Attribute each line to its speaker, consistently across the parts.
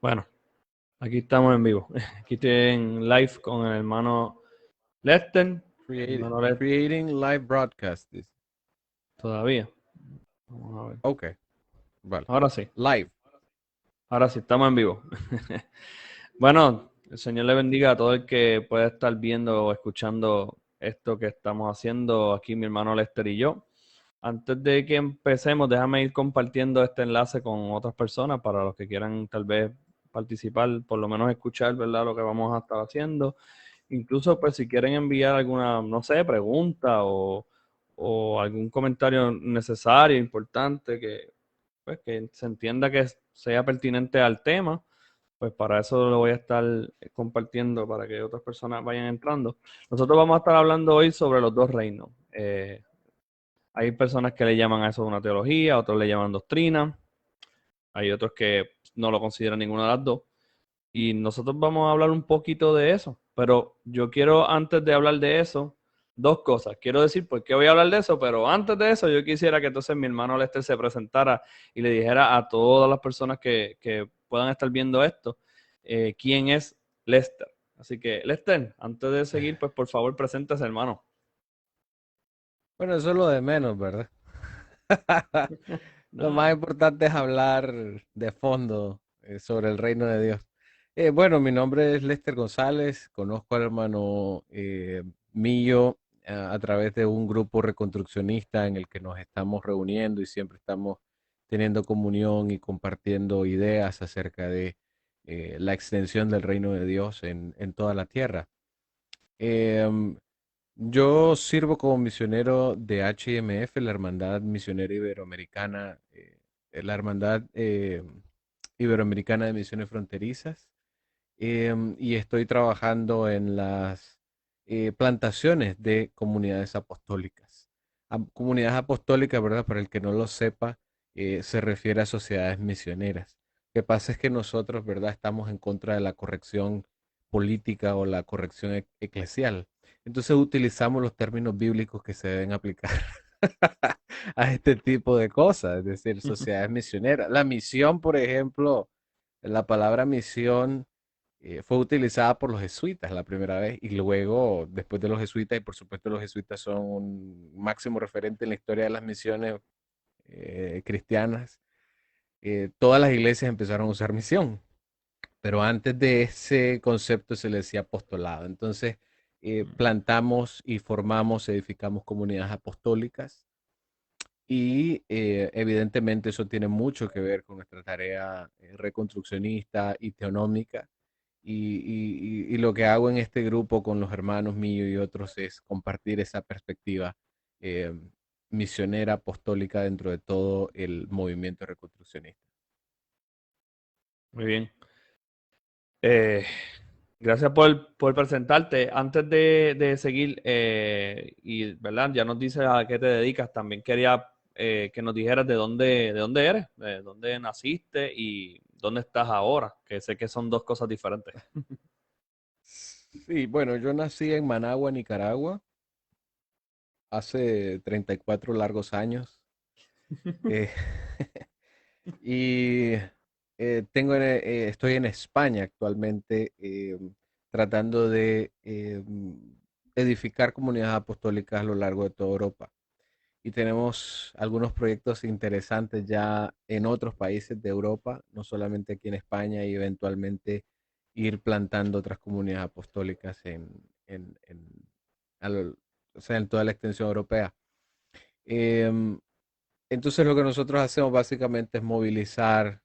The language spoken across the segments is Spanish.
Speaker 1: Bueno, aquí estamos en vivo. Aquí estoy en live con el hermano Lester. Hermano Lester,
Speaker 2: Creating live broadcast.
Speaker 1: todavía. Vamos a ver.
Speaker 2: Ok, vale.
Speaker 1: Ahora sí,
Speaker 2: Live.
Speaker 1: estamos en vivo. Bueno, el Señor le bendiga a todo el que pueda estar viendo o escuchando esto que estamos haciendo aquí, mi hermano Lester y yo. Antes de que empecemos, déjame ir compartiendo este enlace con otras personas para los que quieran tal vez participar, por lo menos escuchar, ¿verdad? Lo que vamos a estar haciendo. Incluso, pues, si quieren enviar alguna, no sé, pregunta o algún comentario necesario, importante, que, pues, que se entienda que sea pertinente al tema, pues para eso lo voy a estar compartiendo para que otras personas vayan entrando. Nosotros vamos a estar hablando hoy sobre los dos reinos. Hay personas que le llaman a eso una teología, otros le llaman doctrina, hay otros que no lo consideran ninguna de las dos. Y nosotros vamos a hablar un poquito de eso, pero yo quiero antes de hablar de eso, dos cosas. Quiero decir por qué voy a hablar de eso, pero antes de eso yo quisiera que entonces mi hermano Lester se presentara y le dijera a todas las personas que puedan estar viendo esto, quién es Lester. Así que Lester, antes de seguir, pues por favor preséntese, hermano.
Speaker 2: Bueno, eso es lo de menos, ¿verdad? Lo más
Speaker 1: No.
Speaker 2: importante es hablar de fondo sobre el reino de Dios. Bueno, mi nombre es Lester González. Conozco al hermano Millo a través de un grupo reconstruccionista en el que nos estamos reuniendo y siempre estamos teniendo comunión y compartiendo ideas acerca de la extensión del reino de Dios en toda la tierra. Em, Yo sirvo como misionero de HIMF, la Hermandad Misionera Iberoamericana, la Hermandad Iberoamericana de Misiones Fronterizas, y estoy trabajando en las plantaciones de comunidades apostólicas. Comunidades apostólicas, ¿verdad? Para el que no lo sepa, se refiere a sociedades misioneras. Lo que pasa es que nosotros, ¿verdad? Estamos en contra de la corrección política o la corrección eclesial. Entonces utilizamos los términos bíblicos que se deben aplicar a este tipo de cosas, es decir, sociedades misioneras. La misión, por ejemplo, la palabra misión fue utilizada por los jesuitas la primera vez y luego, después de los jesuitas, y por supuesto los jesuitas son un máximo referente en la historia de las misiones cristianas, todas las iglesias empezaron a usar misión, pero antes de ese concepto se le decía apostolado. Entonces, plantamos y formamos, edificamos comunidades apostólicas y evidentemente eso tiene mucho que ver con nuestra tarea reconstruccionista y teonómica. Y lo que hago en este grupo con los hermanos míos y otros es compartir esa perspectiva eh, misionera apostólica dentro de todo el movimiento reconstruccionista.
Speaker 1: Muy bien. Eh, Gracias por presentarte. Antes de seguir, y verdad, ya nos dices a qué te dedicas, también quería que nos dijeras de dónde eres, de dónde naciste y dónde estás ahora, que sé que son dos cosas diferentes.
Speaker 2: Sí, bueno, yo nací en Managua, Nicaragua, hace 34 largos años. eh, y estoy en España actualmente tratando de edificar comunidades apostólicas a lo largo de toda Europa. Y tenemos algunos proyectos interesantes ya en otros países de Europa, no solamente aquí en España, y eventualmente ir plantando otras comunidades apostólicas en, a lo- o sea, en toda la extensión europea. Em, entonces lo que nosotros hacemos básicamente es movilizar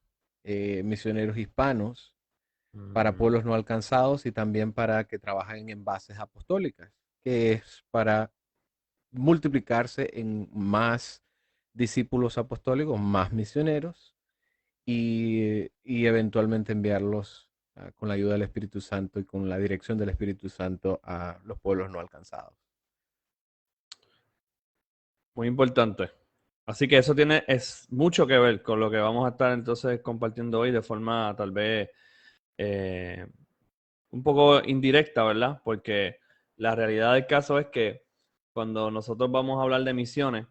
Speaker 2: misioneros hispanos para
Speaker 1: Ujú.
Speaker 2: pueblos no alcanzados y también para que trabajen en bases apostólicas, que es para multiplicarse en más discípulos apostólicos, más misioneros y eventualmente enviarlos con la ayuda del Espíritu Santo y con la dirección del Espíritu Santo a los pueblos no alcanzados.
Speaker 1: Muy importante. Así que eso tiene es mucho que ver con lo que vamos a estar entonces compartiendo hoy de forma tal vez eh, un poco indirecta, ¿verdad? Porque la realidad del caso es que cuando nosotros vamos a hablar de misiones,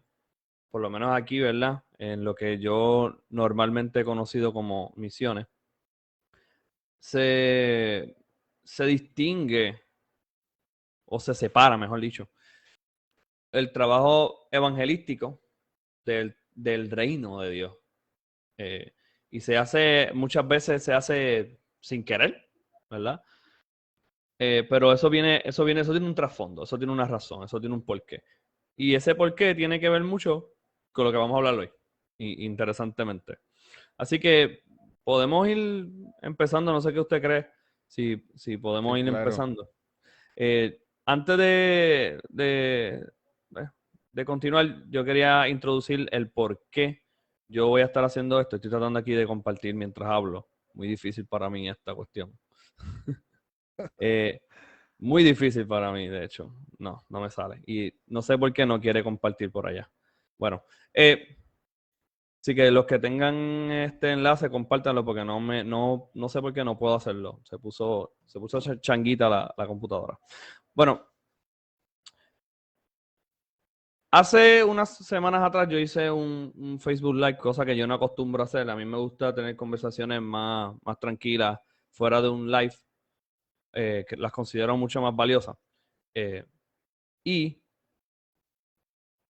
Speaker 1: por lo menos aquí, ¿verdad? En lo que yo normalmente he conocido como misiones, se, se distingue, o se separa, mejor dicho, el trabajo evangelístico del reino de Dios. Y muchas veces se hace sin querer, ¿verdad? Pero eso tiene un trasfondo, eso tiene una razón, eso tiene un porqué. Y ese porqué tiene que ver mucho con lo que vamos a hablar hoy, interesantemente. Así que podemos ir empezando, no sé qué usted cree, si podemos
Speaker 2: Sí,
Speaker 1: ir
Speaker 2: claro.
Speaker 1: empezando. Antes de continuar, yo quería introducir el por qué yo voy a estar haciendo esto. Estoy tratando aquí de compartir mientras hablo. Muy difícil para mí esta cuestión. Muy difícil para mí, de hecho. No me sale. Y no sé por qué no quiere compartir por allá. Bueno, así que los que tengan este enlace, compártanlo porque no sé por qué no puedo hacerlo. Se puso changuita la computadora. Bueno, hace unas semanas atrás yo hice un Facebook Live, cosa que yo no acostumbro a hacer. A mí me gusta tener conversaciones más tranquilas fuera de un live, que las considero mucho más valiosas. Y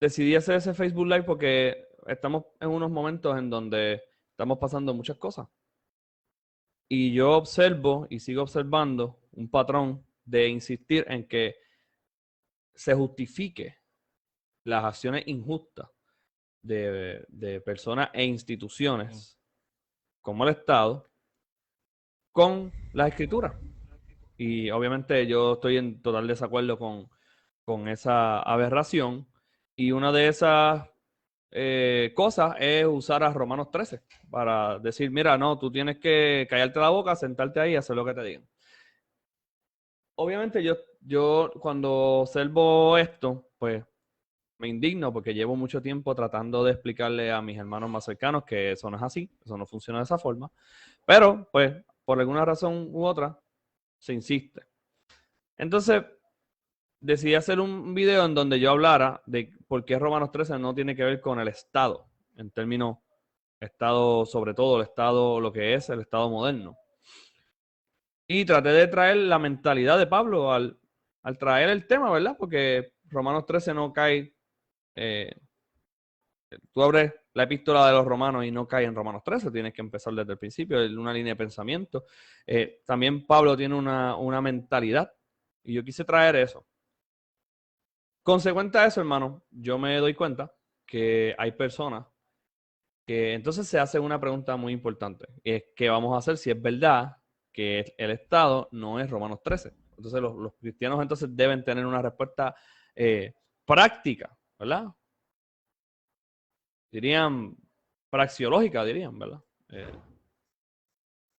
Speaker 1: decidí hacer ese Facebook Live porque estamos en unos momentos en donde estamos pasando muchas cosas. Y yo observo y sigo observando un patrón de insistir en que se justifique las acciones injustas de personas e instituciones como el Estado con las escrituras. Y obviamente yo estoy en total desacuerdo con esa aberración. Y una de esas cosas es usar a Romanos 13 para decir, mira, no, tú tienes que callarte la boca, sentarte ahí y hacer lo que te digan. Obviamente yo cuando observo esto, pues me indigno porque llevo mucho tiempo tratando de explicarle a mis hermanos más cercanos que eso no es así, eso no funciona de esa forma. Pero, pues, por alguna razón u otra, se insiste. Entonces, decidí hacer un video en donde yo hablara de por qué Romanos 13 no tiene que ver con el Estado, en términos Estado, sobre todo el Estado, lo que es el Estado moderno. Y traté de traer la mentalidad de Pablo al traer el tema, ¿verdad? Porque Romanos 13 no cae, eh, tú abres la epístola de los romanos y no cae en Romanos 13, tienes que empezar desde el principio, en una línea de pensamiento. También Pablo tiene una mentalidad y yo quise traer eso. Consecuente a eso, hermano, yo me doy cuenta que hay personas que entonces se hacen una pregunta muy importante. Es qué vamos a hacer si es verdad que el Estado no es Romanos 13. Entonces los cristianos entonces deben tener una respuesta práctica, ¿verdad? Dirían praxiológica, dirían, ¿verdad?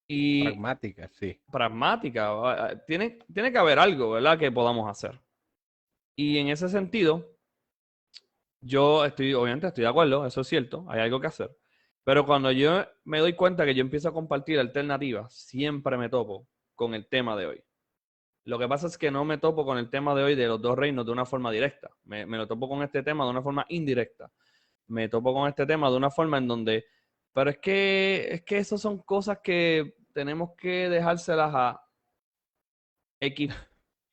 Speaker 1: Y
Speaker 2: Pragmática, sí.
Speaker 1: pragmática. Tiene que haber algo, ¿verdad? Que podamos hacer. Y en ese sentido, obviamente estoy de acuerdo, eso es cierto, hay algo que hacer. Pero cuando yo me doy cuenta que yo empiezo a compartir alternativas, siempre me topo con el tema de hoy. Lo que pasa es que no me topo con el tema de hoy de los dos reinos de una forma directa. Me lo topo con este tema de una forma indirecta. Me topo con este tema de una forma en donde, pero es que esas son cosas que tenemos que dejárselas a X,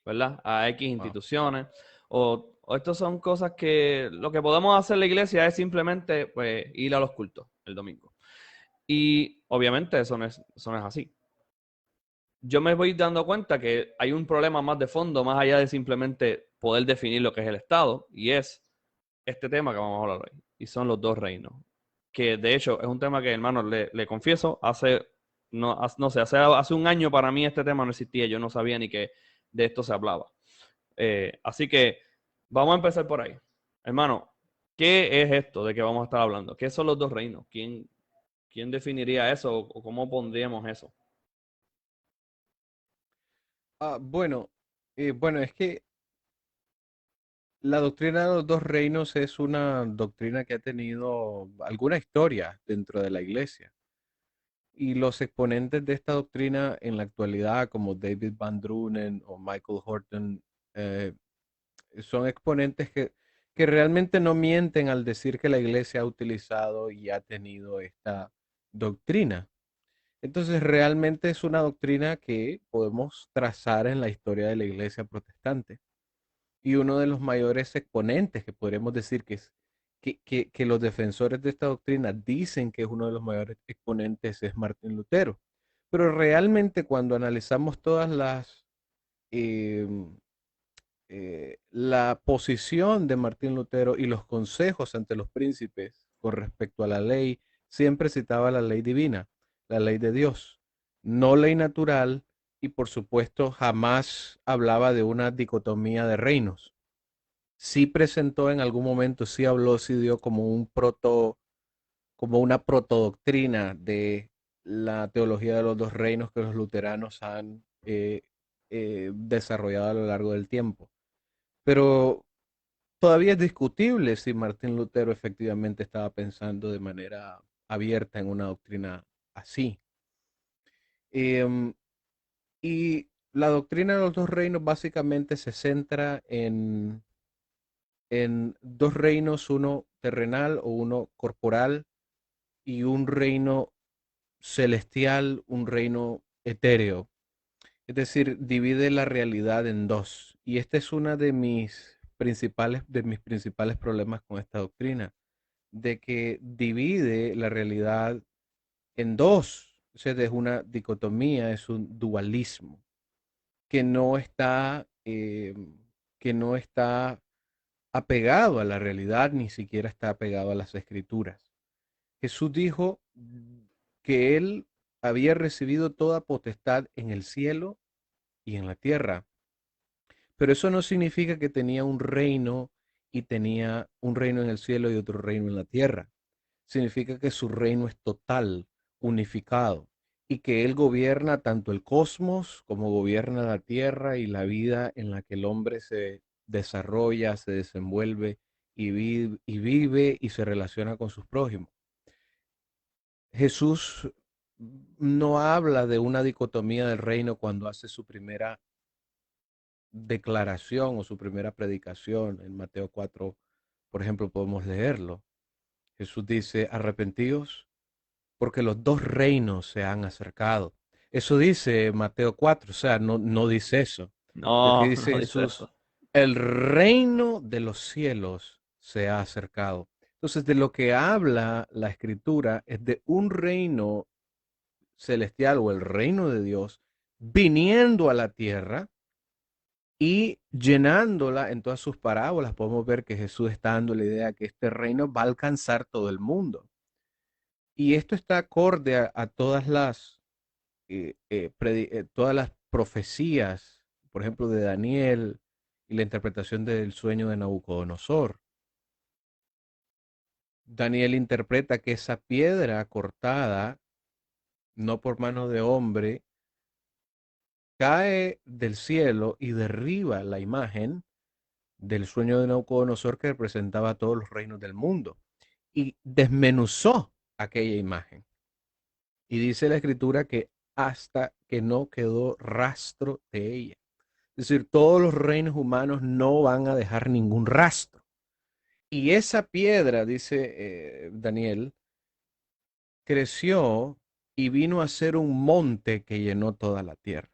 Speaker 1: ¿verdad? A X
Speaker 2: Wow.
Speaker 1: instituciones. O estas son cosas que lo que podemos hacer en la iglesia es simplemente pues, ir a los cultos el domingo. Y obviamente eso no es así. Yo me voy dando cuenta que hay un problema más de fondo, más allá de simplemente poder definir lo que es el Estado, y es este tema que vamos a hablar hoy, y son los dos reinos. Que de hecho es un tema que, hermano, le confieso, no sé, hace un año para mí este tema no existía, yo no sabía ni que de esto se hablaba. Así que vamos a empezar por ahí. Hermano, ¿qué es esto de que vamos a estar hablando? ¿Qué son los dos reinos? ¿Quién definiría eso o cómo pondríamos eso?
Speaker 2: Bueno, es que la doctrina de los dos reinos es una doctrina que ha tenido alguna historia dentro de la iglesia. Y los exponentes de esta doctrina en la actualidad, como David Van Drunen o Michael Horton, eh, son exponentes que realmente no mienten al decir que la iglesia ha utilizado y ha tenido esta doctrina. Entonces, realmente es una doctrina que podemos trazar en la historia de la iglesia protestante. Y uno de los mayores exponentes que podríamos decir que es que los defensores de esta doctrina dicen que es uno de los mayores exponentes es Martín Lutero. Pero realmente cuando analizamos todas eh, la posición de Martín Lutero y los consejos ante los príncipes con respecto a la ley, siempre citaba la ley divina, la ley de Dios, no ley natural, y por supuesto jamás hablaba de una dicotomía de reinos. Sí presentó en algún momento, sí habló, sí dio como como una protodoctrina de la teología de los dos reinos que los luteranos han desarrollado a lo largo del tiempo. Pero todavía es discutible si Martín Lutero efectivamente estaba pensando de manera abierta en una doctrina así. Em, y la doctrina de los dos reinos básicamente se centra en dos reinos, uno terrenal o uno corporal y un reino celestial, un reino etéreo. Es decir, divide la realidad en dos. Y este es uno de mis principales problemas con esta doctrina, de que divide la realidad en dos. O sea, es una dicotomía, es un dualismo que que no está apegado a la realidad, ni siquiera está apegado a las escrituras. Jesús dijo que él había recibido toda potestad en el cielo y en la tierra. Pero eso no significa que tenía un reino y tenía un reino en el cielo y otro reino en la tierra. Significa que su reino es total, unificado, y que él gobierna tanto el cosmos como gobierna la tierra y la vida en la que el hombre se desarrolla, se desenvuelve y vive y se relaciona con sus prójimos. Jesús no habla de una dicotomía del reino cuando hace su primera declaración o su primera predicación. En Mateo 4, por ejemplo, podemos leerlo. Jesús dice, arrepentíos porque los dos reinos se han acercado. Eso dice Mateo 4, o sea, no dice eso. Lo que
Speaker 1: No,
Speaker 2: dice
Speaker 1: no dice
Speaker 2: Jesús,
Speaker 1: eso.
Speaker 2: el reino de los cielos se ha acercado. Entonces, de lo que habla la escritura es de un reino celestial o el reino de Dios viniendo a la tierra y llenándola en todas sus parábolas. Podemos ver que Jesús está dando la idea que este reino va a alcanzar todo el mundo. Y esto está acorde a todas las profecías, por ejemplo, de Daniel y la interpretación del sueño de Nabucodonosor. Daniel interpreta que esa piedra cortada, no por mano de hombre, cae del cielo y derriba la imagen del sueño de Nabucodonosor que representaba todos los reinos del mundo y desmenuzó aquella imagen. Y dice la escritura que hasta que no quedó rastro de ella. Es decir, todos los reinos humanos no van a dejar ningún rastro. Y esa piedra, dice Daniel, creció y vino a ser un monte que llenó toda la tierra.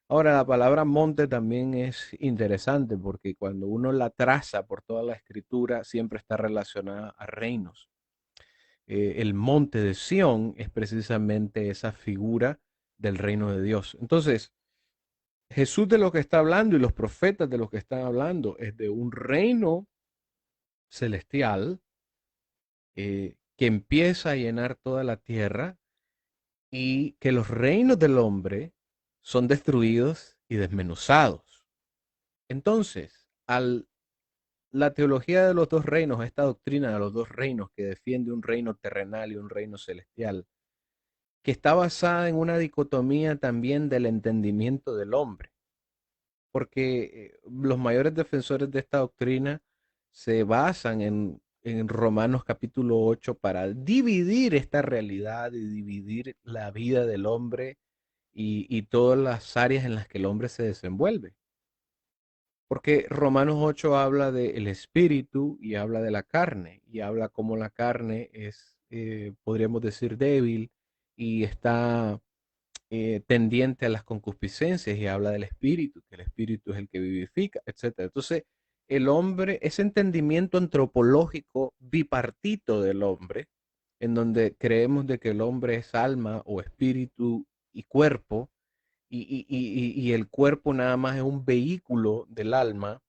Speaker 2: Ahora, la palabra monte también es interesante porque cuando uno la traza por toda la escritura, siempre está relacionada a reinos. El monte de Sión es precisamente esa figura del reino de Dios. Entonces, Jesús de lo que está hablando y los profetas de lo que están hablando es de un reino celestial que empieza a llenar toda la tierra y que los reinos del hombre son destruidos y desmenuzados. Entonces, al la teología de los dos reinos, esta doctrina de los dos reinos que defiende un reino terrenal y un reino celestial, que está basada en una dicotomía también del entendimiento del hombre, porque los mayores defensores de esta doctrina se basan en Romanos capítulo 8 para dividir esta realidad y dividir la vida del hombre y todas las áreas en las que el hombre se desenvuelve. Porque Romanos 8 habla del espíritu y habla de la carne, y habla cómo la carne es, podríamos decir, débil y está tendiente a las concupiscencias y habla del espíritu, que el espíritu es el que vivifica, etcétera. Entonces, el hombre, ese entendimiento antropológico bipartito del hombre, en donde creemos de que el hombre es alma o espíritu y cuerpo, y el cuerpo nada más es un vehículo del alma,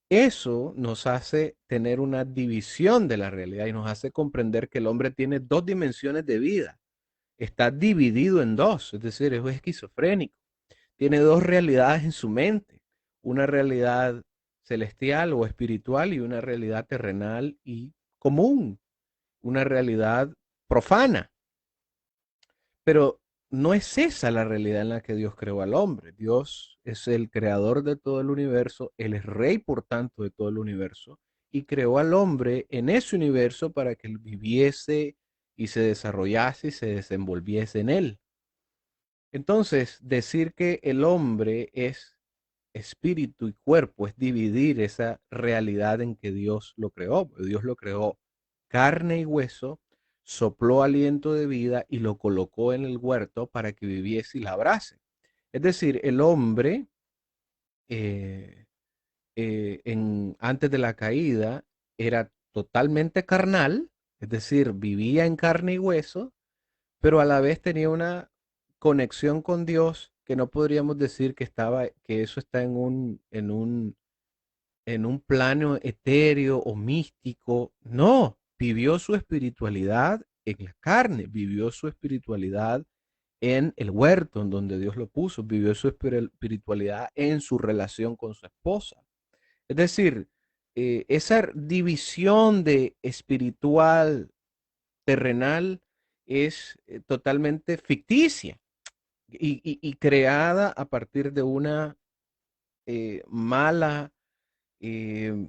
Speaker 2: eso nos hace tener una división de la realidad y nos hace comprender que el hombre tiene dos dimensiones de vida. Está dividido en dos, es decir, es esquizofrénico. Tiene dos realidades en su mente, una realidad celestial o espiritual y una realidad terrenal y común, una realidad profana. Pero no es esa la realidad en la que Dios creó al hombre. Dios es el creador de todo el universo, Él es rey, por tanto, de todo el universo, y creó al hombre en ese universo para que él viviese y se desarrollase y se desenvolviese en él. Entonces, decir que el hombre es espíritu y cuerpo es dividir esa realidad en que Dios lo creó. Dios lo creó carne y hueso, sopló aliento de vida y lo colocó en el huerto para que viviese y labrase. Es decir, el hombre eh, antes de la caída era totalmente carnal, es decir, vivía en carne y hueso, pero a la vez tenía una conexión con Dios que no podríamos decir que estaba, que eso está en un plano etéreo o místico. No, vivió su espiritualidad en la carne, vivió su espiritualidad en el huerto en donde Dios lo puso, vivió su espiritualidad en su relación con su esposa. Es decir, esa división de espiritual, terrenal, es totalmente ficticia y creada a partir de una mala eh,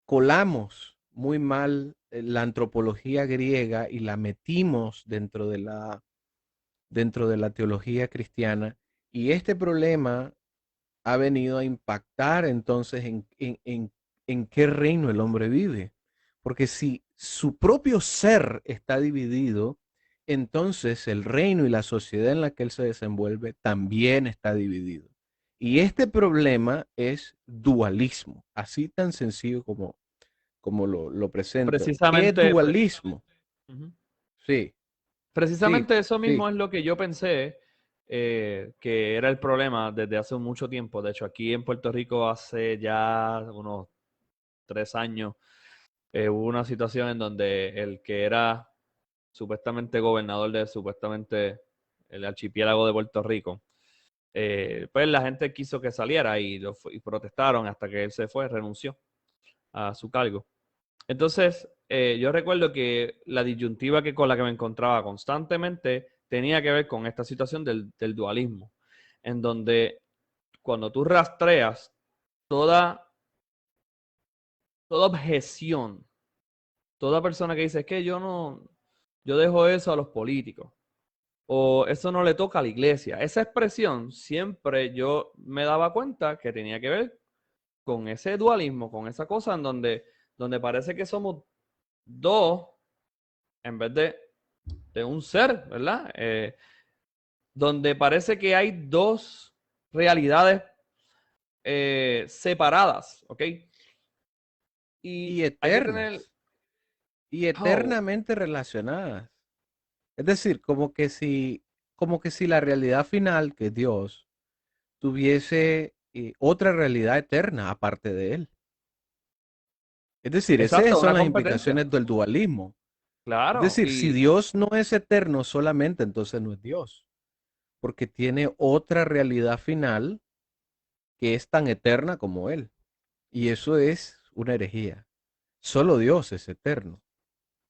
Speaker 2: colamos muy mal la antropología griega y la metimos dentro de la teología cristiana. Y este problema ha venido a impactar entonces en qué reino el hombre vive. Porque si su propio ser está dividido, entonces el reino y la sociedad en la que él se desenvuelve también está dividido. Y este problema es dualismo, así tan sencillo como lo presento. ¿Qué es
Speaker 1: Precisamente,
Speaker 2: dualismo?
Speaker 1: ujú.
Speaker 2: Sí, sí,
Speaker 1: Precisamente eso
Speaker 2: sí.
Speaker 1: mismo es lo que yo pensé que era el problema desde hace mucho tiempo. De hecho, aquí en Puerto Rico hace ya unos 3 años hubo una situación en donde el que era supuestamente gobernador de supuestamente el archipiélago de Puerto Rico, pues la gente quiso que saliera y protestaron hasta que él se fue, renunció a su cargo. Entonces, yo recuerdo que la disyuntiva con la que me encontraba constantemente tenía que ver con esta situación del dualismo, en donde cuando tú rastreas toda, toda objeción, toda persona que dice, es que yo no, yo dejo eso a los políticos, o eso no le toca a la iglesia, esa expresión siempre yo me daba cuenta que tenía que ver con ese dualismo, con esa cosa en donde parece que somos dos en vez de un ser, ¿verdad? Donde parece que hay dos realidades separadas, ¿ok?
Speaker 2: Y
Speaker 1: Y hay que tener,
Speaker 2: eternas, y
Speaker 1: oh,
Speaker 2: eternamente relacionadas. Es decir, como que si la realidad final, que es Dios, tuviese otra realidad eterna aparte de él. Es decir, esas
Speaker 1: exacto,
Speaker 2: son
Speaker 1: una
Speaker 2: las
Speaker 1: competencia,
Speaker 2: implicaciones del dualismo. Es
Speaker 1: claro,
Speaker 2: decir, si
Speaker 1: y
Speaker 2: Dios no es eterno solamente, entonces no es Dios, porque tiene otra realidad final que es tan eterna como él. Y eso es una herejía. Solo Dios es eterno.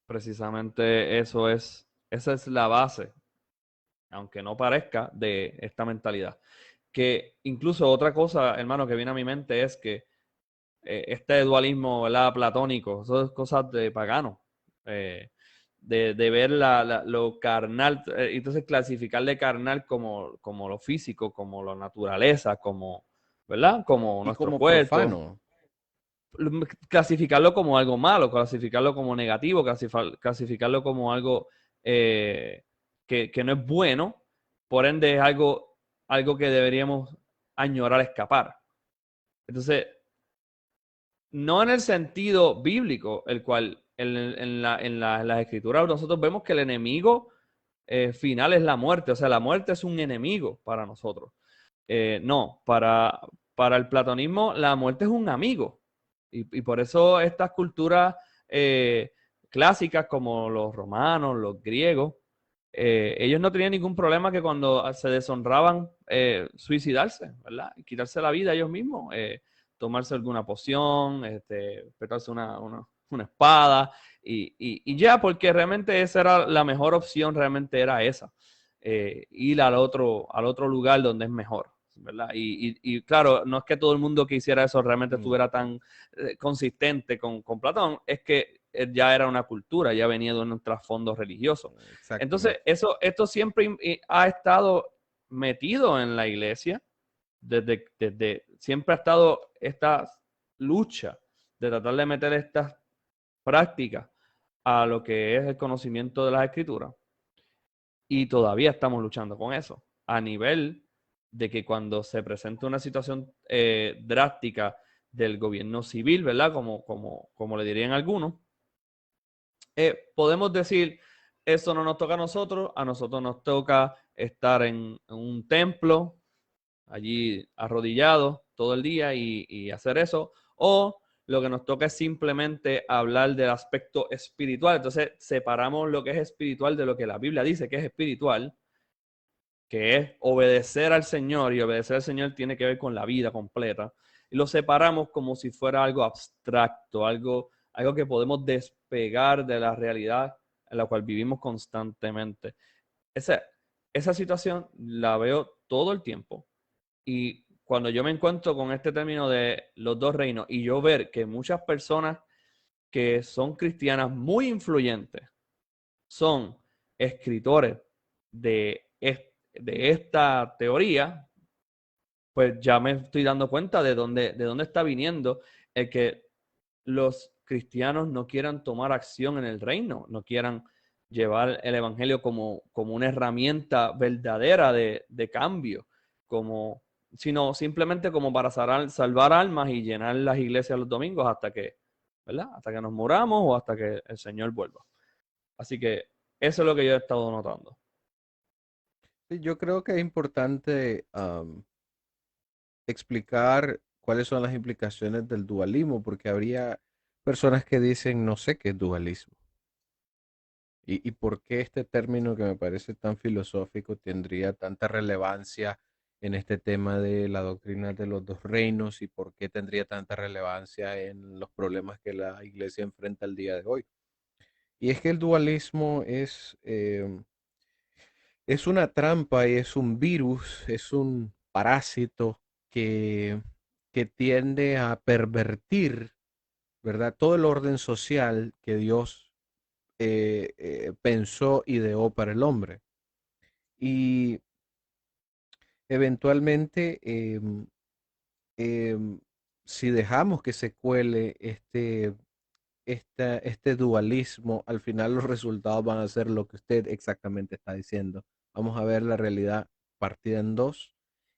Speaker 1: precisamente esa es la base, aunque no parezca, de esta mentalidad. Que incluso otra cosa, hermano, que viene a mi mente es que este dualismo, ¿verdad? Platónico, eso es cosas de pagano, eh, de ver lo carnal, entonces clasificarle carnal como lo físico, como la naturaleza, como, ¿verdad? Como
Speaker 2: Y
Speaker 1: nuestro
Speaker 2: como
Speaker 1: cuerpo,
Speaker 2: profano.
Speaker 1: clasificarlo como algo malo, clasificarlo como negativo, clasificarlo como algo que no es bueno, por ende es algo que deberíamos añorar escapar. Entonces, no en el sentido bíblico, el cual en las escrituras nosotros vemos que el enemigo final es la muerte, o sea, la muerte es un enemigo para nosotros. No, para el platonismo la muerte es un amigo. Y por eso estas culturas clásicas como los romanos, los griegos, ellos no tenían ningún problema que cuando se deshonraban suicidarse, ¿verdad? Quitarse la vida ellos mismos, tomarse alguna poción, petarse una espada y ya, porque realmente esa era la mejor opción, realmente era esa, ir al otro lugar donde es mejor. ¿Verdad? Y claro, no es que todo el mundo que hiciera eso realmente estuviera tan consistente con Platón, es que ya era una cultura, ya venía de un trasfondo religioso. Entonces, esto siempre ha estado metido en la iglesia, desde siempre ha estado esta lucha de tratar de meter estas prácticas a lo que es el conocimiento de las escrituras. Y todavía estamos luchando con eso, a nivel de que cuando se presenta una situación drástica del gobierno civil, ¿verdad? Como le dirían algunos, podemos decir, eso no nos toca a nosotros nos toca estar en un templo, allí arrodillados todo el día y hacer eso, o lo que nos toca es simplemente hablar del aspecto espiritual. Entonces separamos lo que es espiritual de lo que la Biblia dice que es espiritual, que es obedecer al Señor, y obedecer al Señor tiene que ver con la vida completa, y lo separamos como si fuera algo abstracto, algo que podemos despegar de la realidad en la cual vivimos constantemente. Esa situación la veo todo el tiempo, y cuando yo me encuentro con este término de los dos reinos y yo ver que muchas personas que son cristianas muy influyentes son escritores de, de esta teoría, pues ya me estoy dando cuenta de dónde está viniendo el que los cristianos no quieran tomar acción en el reino, no quieran llevar el evangelio como una herramienta verdadera de cambio, sino simplemente como para salvar almas y llenar las iglesias los domingos ¿verdad? Hasta que nos muramos o hasta que el Señor vuelva. Así que eso es lo que yo he estado notando.
Speaker 2: Sí, yo creo que es importante explicar cuáles son las implicaciones del dualismo, porque habría personas que dicen, no sé qué es dualismo. Y por qué este término que me parece tan filosófico tendría tanta relevancia en este tema de la doctrina de los dos reinos y por qué tendría tanta relevancia en los problemas que la iglesia enfrenta el día de hoy. Y es que el dualismo es una trampa y es un virus, es un parásito que, que tiende a pervertir, ¿verdad? Todo el orden social que Dios pensó, ideó para el hombre. Y eventualmente, em, si dejamos que se cuele este dualismo, al final los resultados van a ser lo que usted exactamente está diciendo. Vamos a ver la realidad partida en dos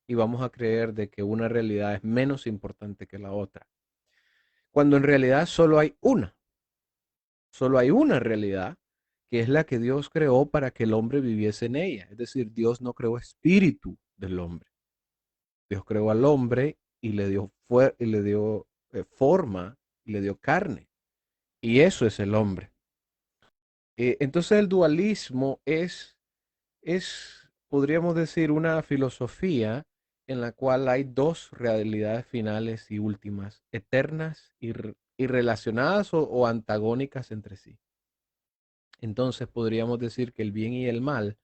Speaker 2: y vamos a creer de que una realidad es menos importante que la otra, cuando en realidad solo hay una realidad, que es la que Dios creó para que el hombre viviese en ella. Es decir, Dios no creó espíritu del hombre. Dios creó al hombre y le dio forma y le dio carne. Y eso es el hombre. Entonces el dualismo podríamos decir, una filosofía en la cual hay dos realidades finales y últimas, eternas y relacionadas o antagónicas entre sí. Entonces podríamos decir que el bien y el mal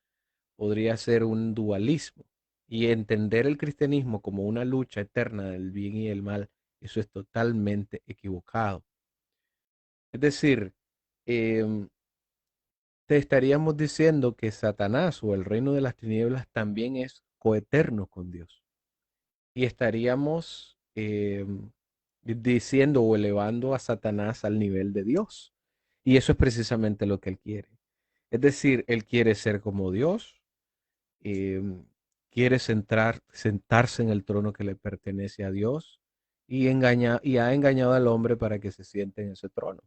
Speaker 2: podría ser un dualismo y entender el cristianismo como una lucha eterna del bien y el mal, eso es totalmente equivocado. Es decir, em, te estaríamos diciendo que Satanás o el reino de las tinieblas también es coeterno con Dios. Y estaríamos diciendo o elevando a Satanás al nivel de Dios. Y eso es precisamente lo que él quiere. Es decir, él quiere ser como Dios quiere sentarse en el trono que le pertenece a Dios y ha engañado al hombre para que se siente en ese trono.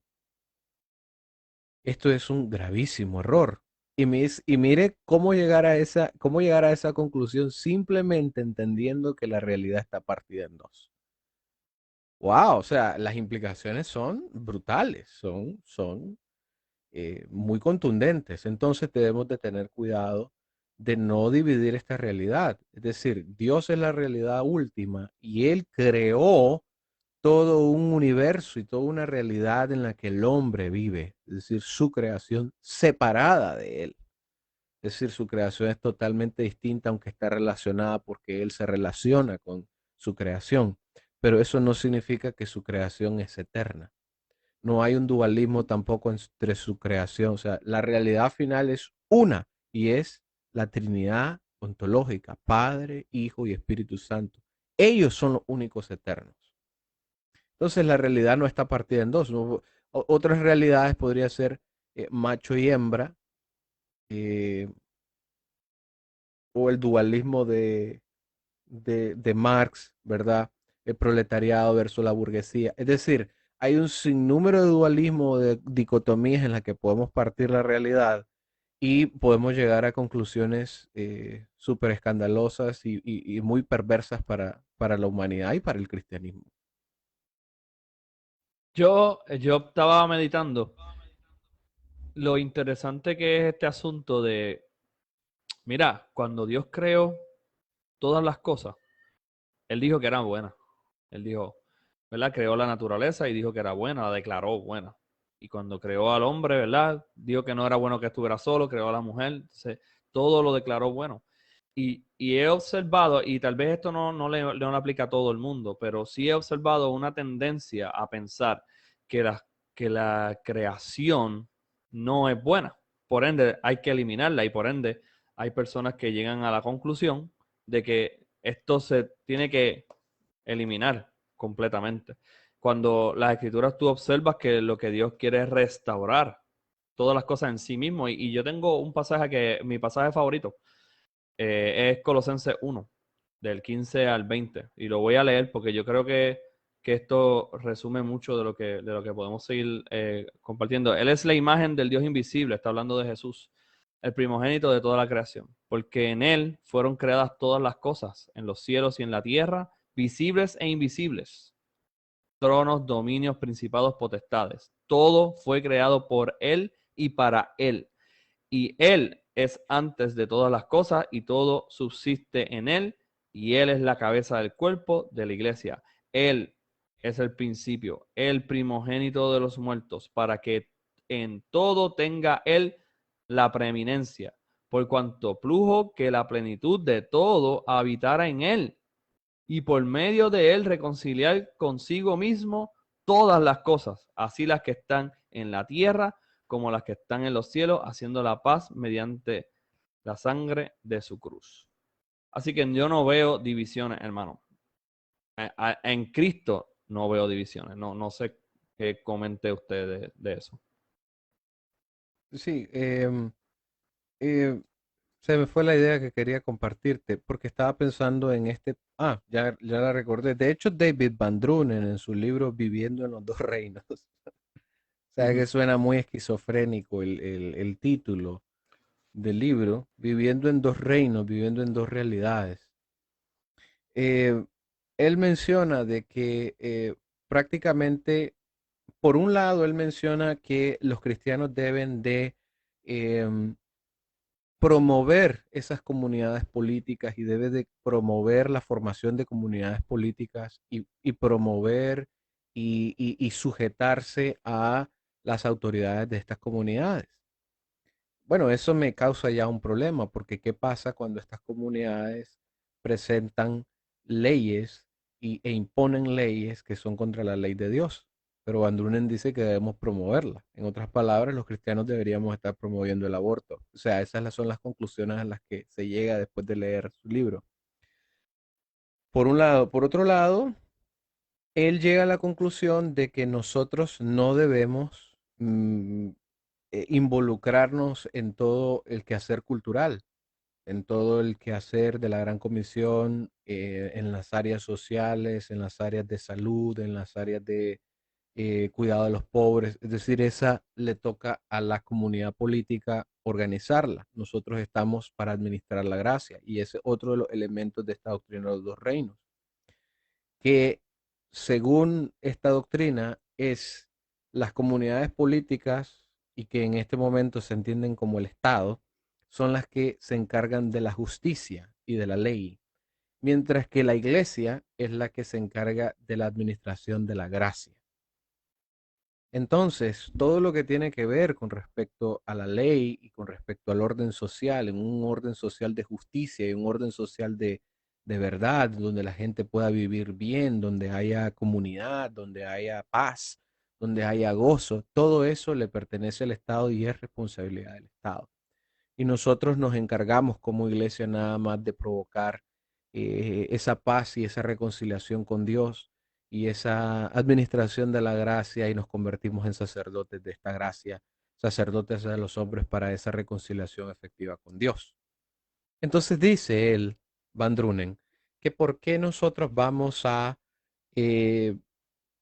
Speaker 2: Esto es un gravísimo error. Y mire cómo llegar a esa conclusión simplemente entendiendo que la realidad está partida en dos. Wow, o sea, las implicaciones son brutales, son muy contundentes. Entonces debemos de tener cuidado de no dividir esta realidad. Es decir, Dios es la realidad última y Él creó todo un universo y toda una realidad en la que el hombre vive, es decir, su creación separada de Él. Es decir, su creación es totalmente distinta, aunque está relacionada porque Él se relaciona con su creación. Pero eso no significa que su creación es eterna. No hay un dualismo tampoco entre su creación. O sea, la realidad final es una y es la Trinidad ontológica, Padre, Hijo y Espíritu Santo. Ellos son los únicos eternos. Entonces la realidad no está partida en dos. Otras realidades podría ser macho y hembra, eh, o el dualismo de Marx, ¿verdad? El proletariado versus la burguesía. Es decir, hay un sinnúmero de dualismo, de dicotomías en las que podemos partir la realidad y podemos llegar a conclusiones súper escandalosas y muy perversas para la humanidad y para el cristianismo.
Speaker 1: Yo estaba meditando lo interesante que es este asunto de, mira, cuando Dios creó todas las cosas, Él dijo que eran buenas. Él dijo, ¿verdad? Creó la naturaleza y dijo que era buena, la declaró buena. Y cuando creó al hombre, ¿verdad? Dijo que no era bueno que estuviera solo, creó a la mujer, entonces, todo lo declaró bueno. Y he observado, y tal vez esto no le aplica a todo el mundo, pero sí he observado una tendencia a pensar que que la creación no es buena. Por ende, hay que eliminarla y por ende hay personas que llegan a la conclusión de que esto se tiene que eliminar completamente. Cuando las escrituras tú observas que lo que Dios quiere es restaurar todas las cosas en sí mismo. Y yo tengo un pasaje que, mi pasaje favorito, es Colosenses 1, del 15 al 20. Y lo voy a leer porque yo creo que esto resume mucho de lo que podemos seguir compartiendo. Él es la imagen del Dios invisible, está hablando de Jesús, el primogénito de toda la creación, porque en Él fueron creadas todas las cosas, en los cielos y en la tierra, visibles e invisibles, tronos, dominios, principados, potestades. Todo fue creado por Él y para Él. Y Él es antes de todas las cosas y todo subsiste en Él. Y Él es la cabeza del cuerpo de la iglesia. Él es el principio, el primogénito de los muertos, para que en todo tenga Él la preeminencia, por cuanto plujo que la plenitud de todo habitara en Él y por medio de él reconciliar consigo mismo todas las cosas, así las que están en la tierra como las que están en los cielos, haciendo la paz mediante la sangre de su cruz. Así que yo no veo divisiones, hermano. En Cristo no veo divisiones. No sé qué comente usted de eso.
Speaker 2: Sí, eh, se me fue la idea que quería compartirte porque estaba pensando en ya la recordé. De hecho, David Van Drunen en su libro Viviendo en los dos reinos. O sea que suena muy esquizofrénico el título del libro, Viviendo en dos reinos, viviendo en dos realidades. Eh, Él menciona de que prácticamente, por un lado, él menciona que los cristianos deben de em, promover esas comunidades políticas y debe de promover la formación de comunidades políticas y promover y sujetarse a las autoridades de estas comunidades. Bueno, eso me causa ya un problema, porque ¿qué pasa cuando estas comunidades presentan leyes e imponen leyes que son contra la ley de Dios? Pero Van Drunen dice que debemos promoverla. En otras palabras, los cristianos deberíamos estar promoviendo el aborto. O sea, son las conclusiones a las que se llega después de leer su libro. Por un lado. Por otro lado, él llega a la conclusión de que nosotros no debemos involucrarnos en todo el quehacer cultural. en todo el quehacer de la Gran Comisión, en las áreas sociales, en las áreas de salud, en las áreas de cuidado de los pobres. Es decir, esa le toca a la comunidad política organizarla. Nosotros estamos para administrar la gracia y ese es otro de los elementos de esta doctrina de los dos reinos, que según esta doctrina es las comunidades políticas y que en este momento se entienden como el Estado, son las que se encargan de la justicia y de la ley, mientras que la iglesia es la que se encarga de la administración de la gracia. Entonces, todo lo que tiene que ver con respecto a la ley y con respecto al orden social, en un orden social de justicia y un orden social de verdad, donde la gente pueda vivir bien, donde haya comunidad, donde haya paz, donde haya gozo, todo eso le pertenece al Estado y es responsabilidad del Estado. Y nosotros nos encargamos como iglesia nada más de provocar esa paz y esa reconciliación con Dios y esa administración de la gracia y nos convertimos en sacerdotes de esta gracia, sacerdotes de los hombres para esa reconciliación efectiva con Dios. Entonces dice él, Van Drunen, que por qué nosotros vamos a eh,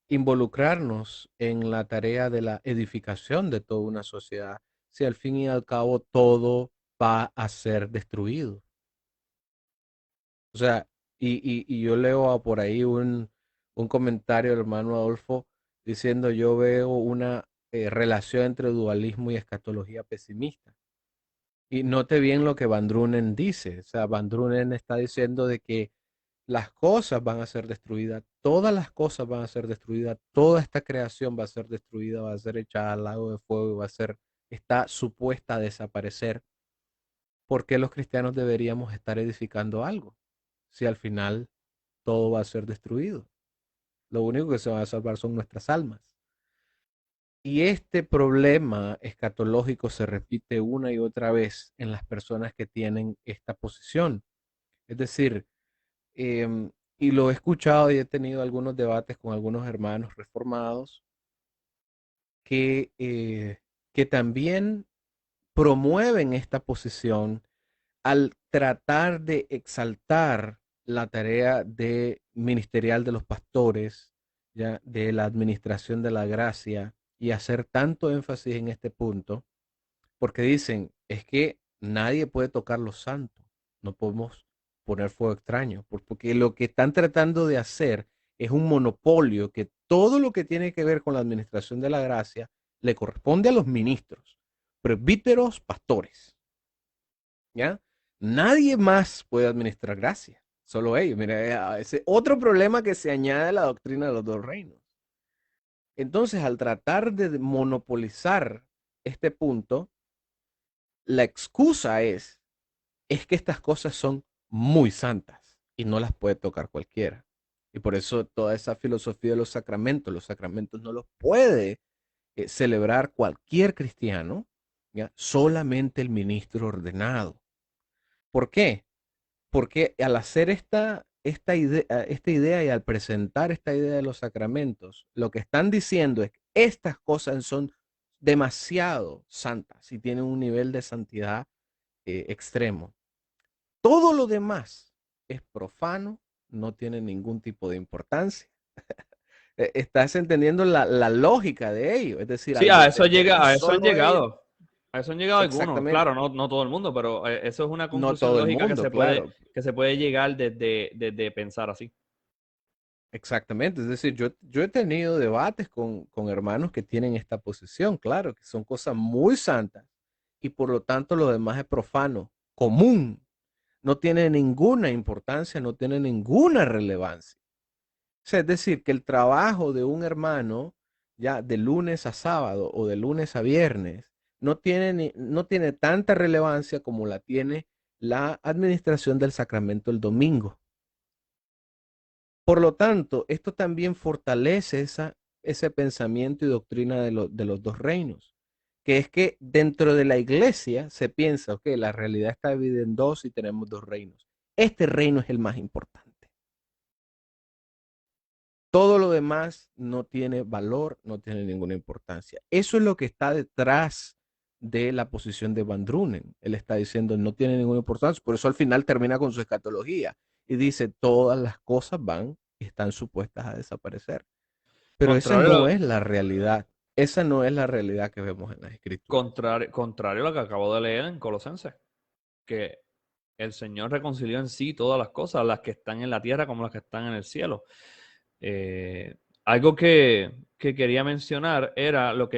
Speaker 2: involucrarnos en la tarea de la edificación de toda una sociedad si al fin y al cabo todo va a ser destruido. O sea, y yo leo por ahí un comentario del hermano Adolfo diciendo yo veo una relación entre dualismo y escatología pesimista. Y note bien lo que Van Drunen dice. O sea, Van Drunen está diciendo de que las cosas van a ser destruidas, todas las cosas van a ser destruidas, toda esta creación va a ser destruida, va a ser echada al lago de fuego, está supuesta a desaparecer. ¿Por qué los cristianos deberíamos estar edificando algo si al final todo va a ser destruido? Lo único que se va a salvar son nuestras almas. Y este problema escatológico se repite una y otra vez en las personas que tienen esta posición. Es decir, y lo he escuchado y he tenido algunos debates con algunos hermanos reformados que, que también promueven esta posición al tratar de exaltar la tarea de ministerial de los pastores, ya de la administración de la gracia y hacer tanto énfasis en este punto, porque dicen, es que nadie puede tocar los santos, no podemos poner fuego extraño, porque lo que están tratando de hacer es un monopolio que todo lo que tiene que ver con la administración de la gracia le corresponde a los ministros, presbíteros, pastores, ¿ya? Nadie más puede administrar gracia, solo ellos. Mira, ese otro problema que se añade a la doctrina de los dos reinos. Entonces, al tratar de monopolizar este punto, la excusa es que estas cosas son muy santas y no las puede tocar cualquiera. Y por eso toda esa filosofía de los sacramentos no los puede celebrar cualquier cristiano, ¿ya? Solamente el ministro ordenado. ¿Por qué? Porque al hacer esta idea y al presentar esta idea de los sacramentos, lo que están diciendo es que estas cosas son demasiado santas y tienen un nivel de santidad extremo. Todo lo demás es profano, no tiene ningún tipo de importancia. Estás entendiendo la lógica de ello, es decir,
Speaker 1: Sí,
Speaker 2: al
Speaker 1: a eso
Speaker 2: defender
Speaker 1: llega,
Speaker 2: un
Speaker 1: a eso han
Speaker 2: solo de ellos,
Speaker 1: llegado. A eso han llegado algunos,
Speaker 2: exactamente,
Speaker 1: claro, no todo el mundo, pero eso es una
Speaker 2: no
Speaker 1: conclusión
Speaker 2: todo el
Speaker 1: lógica
Speaker 2: mundo, claro,
Speaker 1: que se puede llegar desde pensar así.
Speaker 2: exactamente, es decir, yo he tenido debates con hermanos que tienen esta posición, claro, que son cosas muy santas y por lo tanto lo demás es profano, común, no tiene ninguna importancia, no tiene ninguna relevancia. O sea, es decir, que el trabajo de un hermano, ya de lunes a sábado o de lunes a viernes, no tiene tanta relevancia como la tiene la administración del sacramento el domingo. Por lo tanto, esto también fortalece ese pensamiento y doctrina de los dos reinos, que es que dentro de la iglesia se piensa, ok, la realidad está dividida en dos y tenemos dos reinos. Este reino es el más importante. Todo lo demás no tiene valor, no tiene ninguna importancia. Eso es lo que está detrás de la posición de Van Drunen. Él está diciendo no tiene ninguna importancia, por eso al final termina con su escatología y dice todas las cosas están supuestas a desaparecer. Pero esa no
Speaker 1: Contrario,
Speaker 2: es la realidad. Esa no es la realidad que vemos en las escrituras.
Speaker 1: contrario a lo que acabo de leer en Colosenses, que el Señor reconcilió en sí todas las cosas, las que están en la tierra como las que están en el cielo. Algo que quería mencionar era lo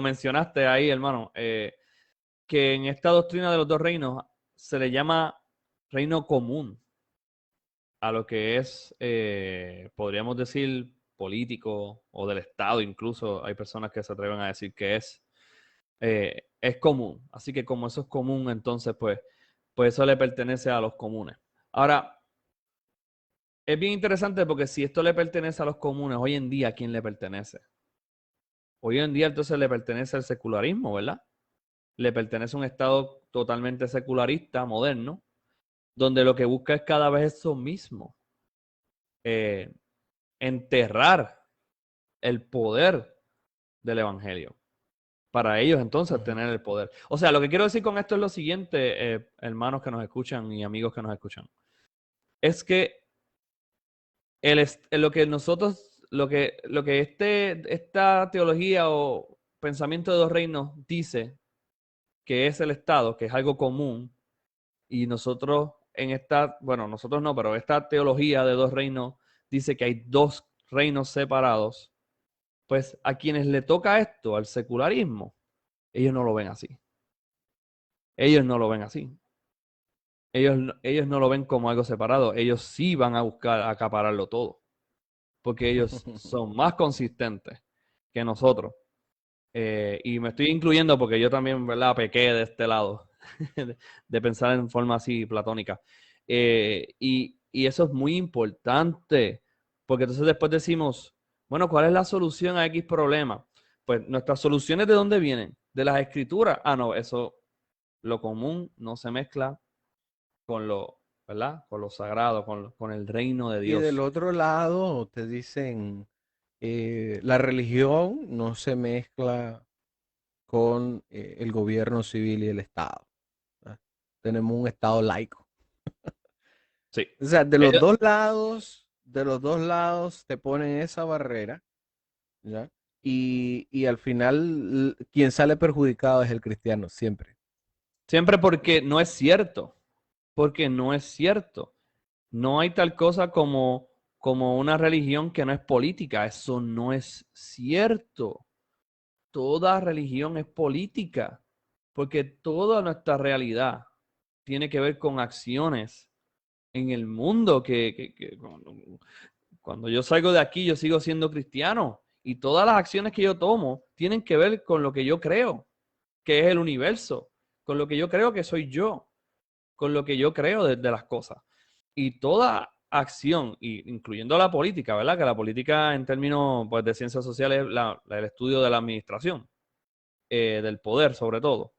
Speaker 1: mencionaste ahí, hermano, que en esta doctrina de los dos reinos se le llama reino común a lo que es, podríamos decir, político o del Estado, incluso hay personas que se atreven a decir que es común. Así que como eso es común, entonces pues eso le pertenece a los comunes. Ahora, es bien interesante porque si esto le pertenece a los comunes, hoy en día, ¿a quién le pertenece? Hoy en día entonces le pertenece al secularismo, ¿verdad? Le pertenece a un Estado totalmente secularista, moderno, donde lo que busca es cada vez eso mismo, eh, enterrar el poder del Evangelio. Para ellos entonces
Speaker 2: Ujú.
Speaker 1: tener el poder. O sea, lo que quiero decir con esto es lo siguiente, hermanos que nos escuchan y amigos que nos escuchan. Es que lo que nosotros, esta teología o pensamiento de dos reinos dice que es el Estado, que es algo común, y nosotros bueno, nosotros no, pero esta teología de dos reinos dice que hay dos reinos separados, pues a quienes le toca esto, al secularismo, ellos no lo ven así. Ellos no lo ven así. Ellos no lo ven como algo separado. Ellos sí van a buscar acapararlo todo, porque ellos son más consistentes que nosotros. Y me estoy incluyendo porque yo también, ¿verdad? Pequé de este lado, de pensar en forma así platónica. Y eso es muy importante, porque entonces después decimos, bueno, ¿cuál es la solución a X problema? Pues nuestras soluciones, ¿de dónde vienen? De las escrituras. Ah, no, eso, lo común no se mezcla con lo, ¿verdad? Con lo sagrado, con el reino de
Speaker 2: Y del
Speaker 1: Dios.
Speaker 2: otro lado te dicen, la religión no se mezcla con el gobierno civil y el Estado. ¿Verdad? Tenemos un Estado laico.
Speaker 1: Sí.
Speaker 2: O sea,
Speaker 1: Ellos,
Speaker 2: de los dos lados te ponen esa barrera, ¿ya? Y al final quien sale perjudicado es el cristiano, siempre.
Speaker 1: siempre porque no es cierto. Porque no es cierto. No hay tal cosa como una religión que no es política. Eso no es cierto. Toda religión es política, porque toda nuestra realidad tiene que ver con acciones en el mundo que cuando yo salgo de aquí, yo sigo siendo cristiano y todas las acciones que yo tomo tienen que ver con lo que yo creo, que es el universo, con lo que yo creo que soy yo, con lo que yo creo de las cosas. Y toda acción, incluyendo la política, ¿verdad? Que la política en términos pues, de ciencias sociales es el estudio de la administración, del poder sobre todo.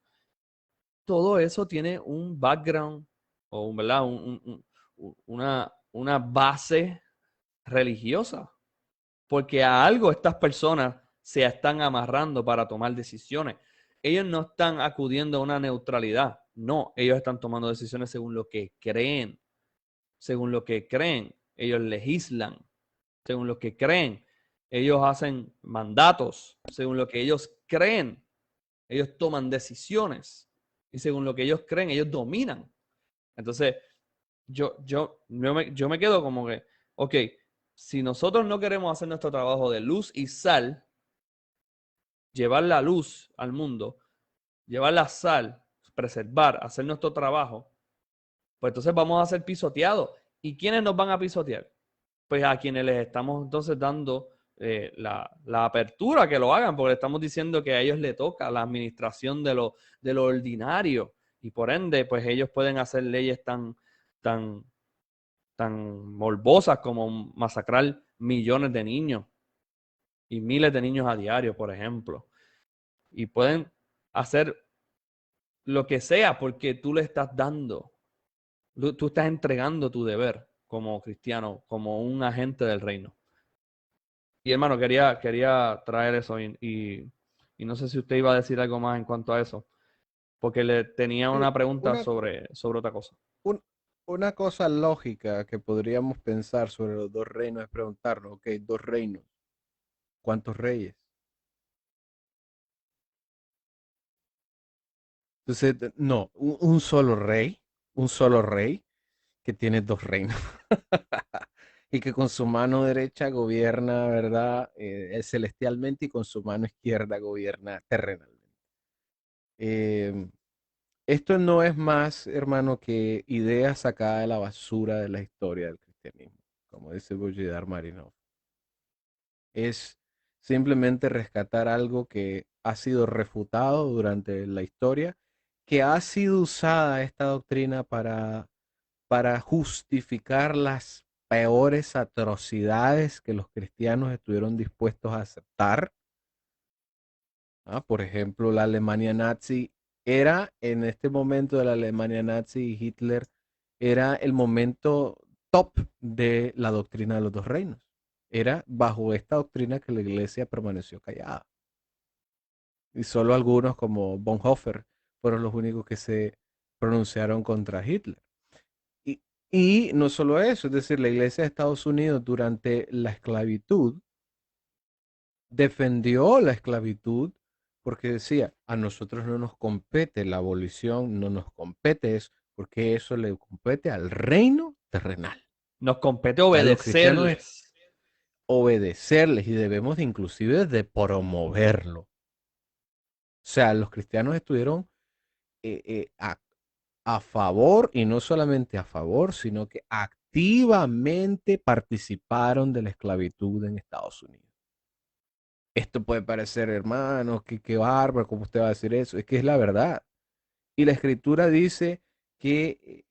Speaker 1: Todo eso tiene un background o ¿verdad? Una base religiosa, porque a algo estas personas se están amarrando para tomar decisiones. Ellos no están acudiendo a una neutralidad, no, ellos están tomando decisiones según lo que creen, según lo que creen, ellos legislan, según lo que creen, ellos hacen mandatos, según lo que ellos creen, ellos toman decisiones y según lo que ellos creen, ellos dominan. Entonces, yo me quedo como que, ok, si nosotros no queremos hacer nuestro trabajo de luz y sal, llevar la luz al mundo, llevar la sal, preservar, hacer nuestro trabajo, pues entonces vamos a ser pisoteados. ¿Y quiénes nos van a pisotear? Pues a quienes les estamos entonces dando la apertura que lo hagan, porque le estamos diciendo que a ellos les toca la administración de lo ordinario y por ende, pues ellos pueden hacer leyes tan, tan morbosas como masacrar millones de niños y miles de niños a diario, por ejemplo. Y pueden hacer lo que sea porque tú le estás dando, tú estás entregando tu deber como cristiano, como un agente del reino. Y hermano, quería traer eso y Y no sé si usted iba a decir algo más en cuanto a eso, porque le tenía
Speaker 2: Sí,
Speaker 1: una pregunta
Speaker 2: una,
Speaker 1: sobre otra cosa.
Speaker 2: un- una cosa lógica que podríamos pensar sobre los dos reinos es preguntarnos, ok, dos reinos, ¿cuántos reyes? Entonces, no, un solo rey que tiene dos reinos y que con su mano derecha gobierna, ¿verdad? Celestialmente y con su mano izquierda gobierna terrenalmente. Em, Esto no es más, hermano, que idea sacada de la basura de la historia del cristianismo, como dice Bojidar Marinov. Es simplemente rescatar algo que ha sido refutado durante la historia, que ha sido usada esta doctrina para justificar las peores atrocidades que los cristianos estuvieron dispuestos a aceptar. Por ejemplo, la Alemania nazi era, en este momento de la Alemania nazi y Hitler, era el momento top de la doctrina de los dos reinos. Era bajo esta doctrina que la iglesia permaneció callada. Y solo algunos, como Bonhoeffer, fueron los únicos que se pronunciaron contra Hitler. Y, y no solo eso, es decir, la iglesia de Estados Unidos durante la esclavitud defendió la esclavitud porque decía, a nosotros no nos compete la abolición, no nos compete eso, porque eso le compete al reino terrenal.
Speaker 1: Nos compete
Speaker 2: A los cristianos es
Speaker 1: obedecerles.
Speaker 2: obedecerles y debemos inclusive de promoverlo. O sea, los cristianos estuvieron eh, eh, a, a favor y no solamente a favor, sino que activamente participaron de la esclavitud en Estados Unidos. Esto puede parecer, hermanos, que qué bárbaro, ¿cómo usted va a decir eso? Es que es la verdad. Y la escritura dice que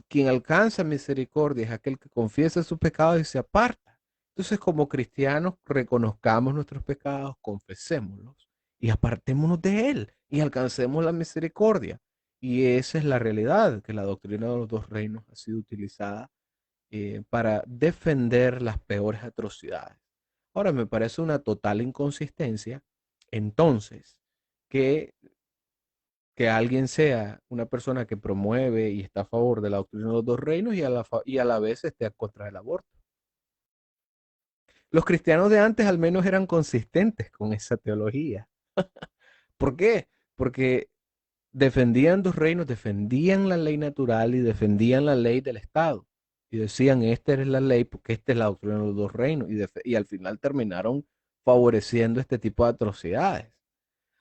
Speaker 2: quien alcanza misericordia es aquel que confiesa sus pecados y se aparta. Entonces, como cristianos, reconozcamos nuestros pecados, confesémoslos y apartémonos de él y alcancemos la misericordia. Y esa es la realidad, que la doctrina de los dos reinos ha sido utilizada para defender las peores atrocidades. Ahora, me parece una total inconsistencia, entonces, que, que alguien sea una persona que promueve y está a favor de la doctrina de los dos reinos y a la vez esté en contra del aborto. Los cristianos de antes al menos eran consistentes con esa teología. ¿Por qué? Porque defendían dos reinos, defendían la ley natural y defendían la ley del Estado. Y decían, esta es la ley porque esta es la doctrina de los dos reinos. Y al final terminaron favoreciendo este tipo de atrocidades.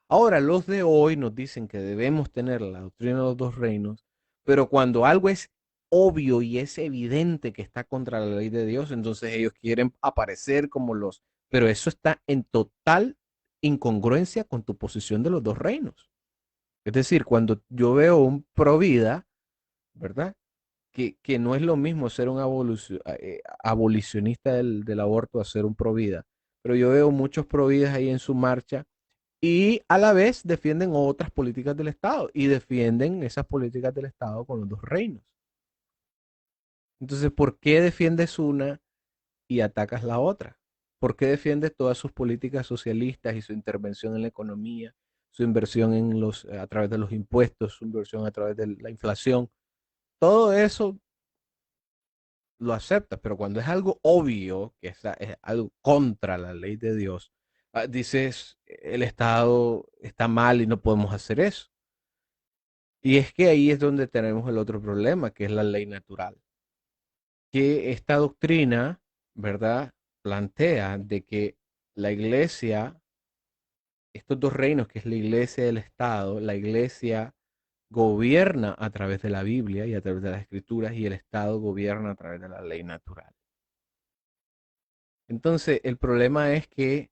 Speaker 2: Ahora, los de hoy nos dicen que debemos tener la doctrina de los dos reinos, pero cuando algo es obvio y es evidente que está contra la ley de Dios, entonces ellos quieren aparecer como los, pero eso está en total incongruencia con tu posición de los dos reinos. Es decir, cuando yo veo un pro vida, ¿verdad? Que no es lo mismo ser un abolicionista del aborto a ser un pro vida, pero yo veo muchos pro vidas ahí en su marcha y a la vez defienden otras políticas del Estado y defienden esas políticas del Estado con los dos reinos. Entonces, ¿por qué defiendes una y atacas la otra? ¿Por qué defiendes todas sus políticas socialistas y su intervención en la economía, su inversión a través de los impuestos, su inversión a través de la inflación? Todo eso lo aceptas, pero cuando es algo obvio, que es algo contra la ley de Dios, dices, el Estado está mal y no podemos hacer eso. Y es que ahí es donde tenemos el otro problema, que es la ley natural. Que esta doctrina, ¿verdad? Plantea de que la iglesia, estos dos reinos, que es la iglesia y el Estado, la iglesia gobierna a través de la Biblia y a través de las escrituras y el Estado gobierna a través de la ley natural. Entonces, el problema es que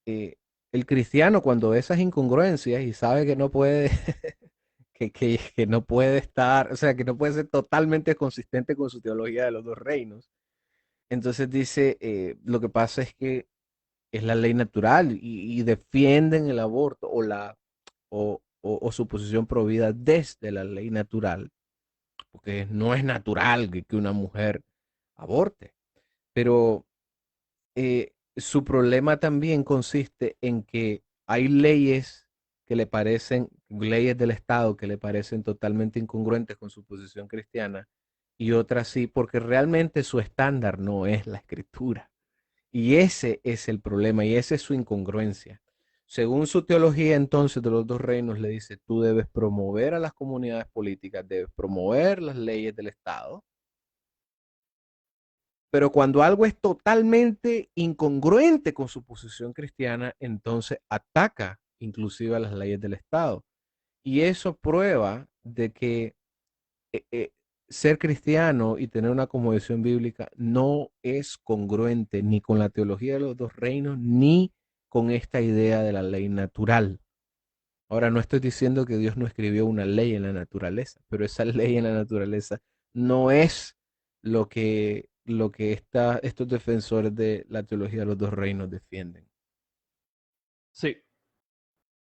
Speaker 2: eh, el cristiano cuando ve esas incongruencias y sabe que no puede, que no puede estar, o sea, que no puede ser totalmente consistente con su teología de los dos reinos, entonces dice, lo que pasa es que es la ley natural y defienden el aborto o su posición provida desde la ley natural, porque no es natural que una mujer aborte, pero su problema también consiste en que hay leyes que le parecen, leyes del Estado que le parecen totalmente incongruentes con su posición cristiana y otras sí, porque realmente su estándar no es la escritura. Y ese es el problema y esa es su incongruencia. Según su teología entonces de los dos reinos, le dice, tú debes promover a las comunidades políticas, debes promover las leyes del Estado, pero cuando algo es totalmente incongruente con su posición cristiana, entonces ataca inclusive a las leyes del Estado. Y eso prueba de que eh, eh, ser cristiano y tener una cosmovisión bíblica no es congruente ni con la teología de los dos reinos, ni con esta idea de la ley natural. Ahora, no estoy diciendo que Dios no escribió una ley en la naturaleza, pero esa ley en la naturaleza no es lo que estos defensores de la teología de los dos reinos defienden.
Speaker 1: Sí,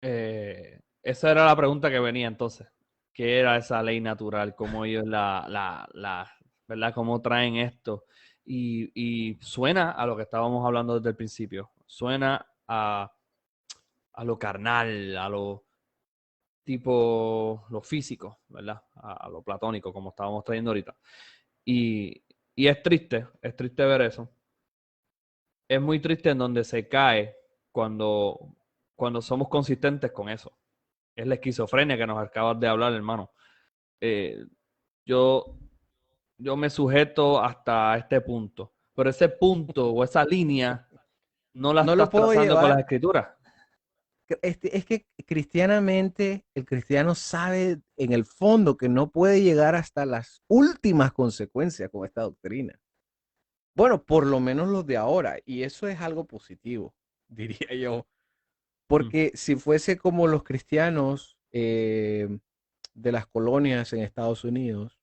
Speaker 1: esa era la pregunta que venía entonces. ¿Qué era esa ley natural? ¿Cómo ellos ¿verdad? ¿Cómo traen esto? Y suena a lo que estábamos hablando desde el principio. Suena a lo carnal, a lo tipo, lo físico, ¿verdad? A lo platónico, como estábamos trayendo ahorita. Y, y es triste ver eso. Es muy triste en donde se cae cuando somos consistentes con eso. Es la esquizofrenia que nos acabas de hablar, hermano. Eh, yo, yo me sujeto hasta este punto, pero ese punto o esa línea no la
Speaker 2: No lo
Speaker 1: estás
Speaker 2: puedo
Speaker 1: trazando con las
Speaker 2: llevar.
Speaker 1: escrituras.
Speaker 2: Es que cristianamente el cristiano sabe en el fondo que no puede llegar hasta las últimas consecuencias con esta doctrina. Bueno, por lo menos los de ahora, y eso es algo positivo, diría yo,
Speaker 1: Mm.
Speaker 2: porque si fuese como los cristianos de las colonias en Estados Unidos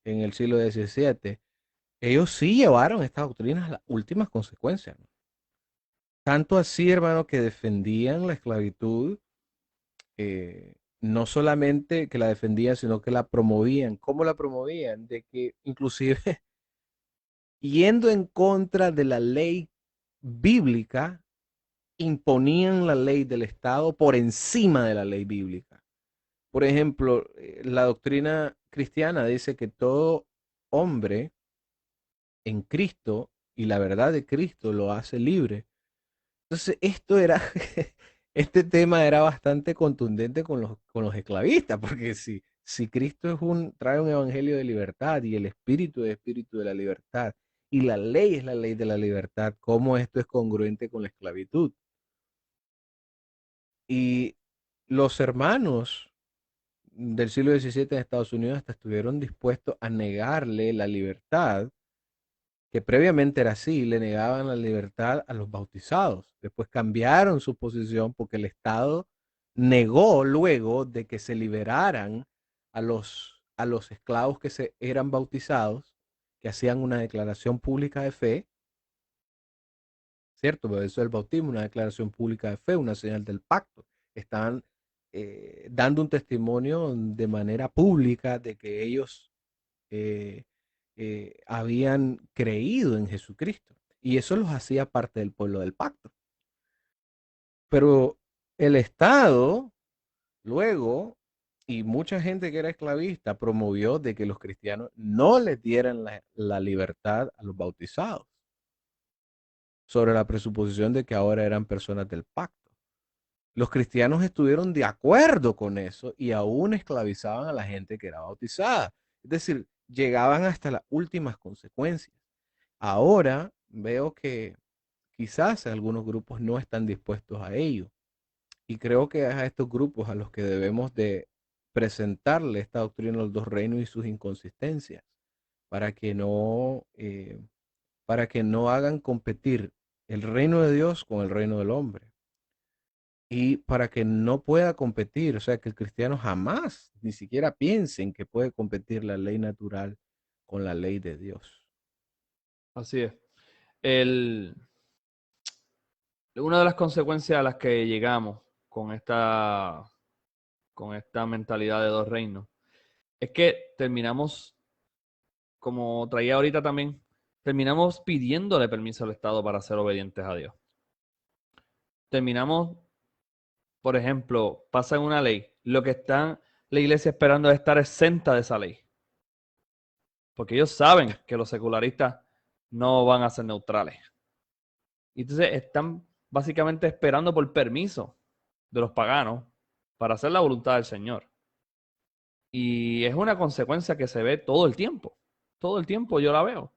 Speaker 2: en el siglo XVII, ellos sí llevaron estas doctrinas a las últimas consecuencias, ¿no? Tanto así, hermano, que defendían la esclavitud, no solamente que la defendían, sino que la promovían. ¿Cómo la promovían? De que inclusive yendo en contra de la ley bíblica, imponían la ley del Estado por encima de la ley bíblica. Por ejemplo, la doctrina cristiana dice que todo hombre en Cristo y la verdad de Cristo lo hace libre. Entonces, este tema era bastante contundente con los esclavistas, porque si Cristo trae un evangelio de libertad y el espíritu es espíritu de la libertad y la ley es la ley de la libertad, ¿cómo esto es congruente con la esclavitud? Y los hermanos del siglo XVII en Estados Unidos hasta estuvieron dispuestos a negarle la libertad, que previamente era así, le negaban la libertad a los bautizados. Después cambiaron su posición porque el Estado negó luego de que se liberaran a los esclavos que se eran bautizados, que hacían una declaración pública de fe, ¿cierto? Pero eso es el bautismo, una declaración pública de fe, una señal del pacto. Estaban dando un testimonio de manera pública de que ellos eh, habían creído en Jesucristo. Y eso los hacía parte del pueblo del pacto. Pero el Estado, luego, y mucha gente que era esclavista, promovió de que los cristianos no les dieran la libertad a los bautizados, sobre la presuposición de que ahora eran personas del pacto. Los cristianos estuvieron de acuerdo con eso y aún esclavizaban a la gente que era bautizada. Es decir, llegaban hasta las últimas consecuencias. Ahora veo que quizás algunos grupos no están dispuestos a ello. Y creo que es a estos grupos a los que debemos de presentarle esta doctrina de los dos reinos y sus inconsistencias para que no hagan competir el reino de Dios con el reino del hombre. Y para que no pueda competir, o sea, que el cristiano jamás ni siquiera piense en que puede competir la ley natural con la ley de Dios.
Speaker 1: Así es. El, una de las consecuencias a las que llegamos con esta mentalidad de dos reinos es que terminamos, como traía ahorita también, terminamos pidiéndole permiso al Estado para ser obedientes a Dios. Terminamos, por ejemplo, pasa una ley, lo que está la iglesia esperando es estar exenta de esa ley. Porque ellos saben que los secularistas no van a ser neutrales. Y entonces están básicamente esperando por permiso de los paganos para hacer la voluntad del Señor. Y es una consecuencia que se ve todo el tiempo. Todo el tiempo yo la veo.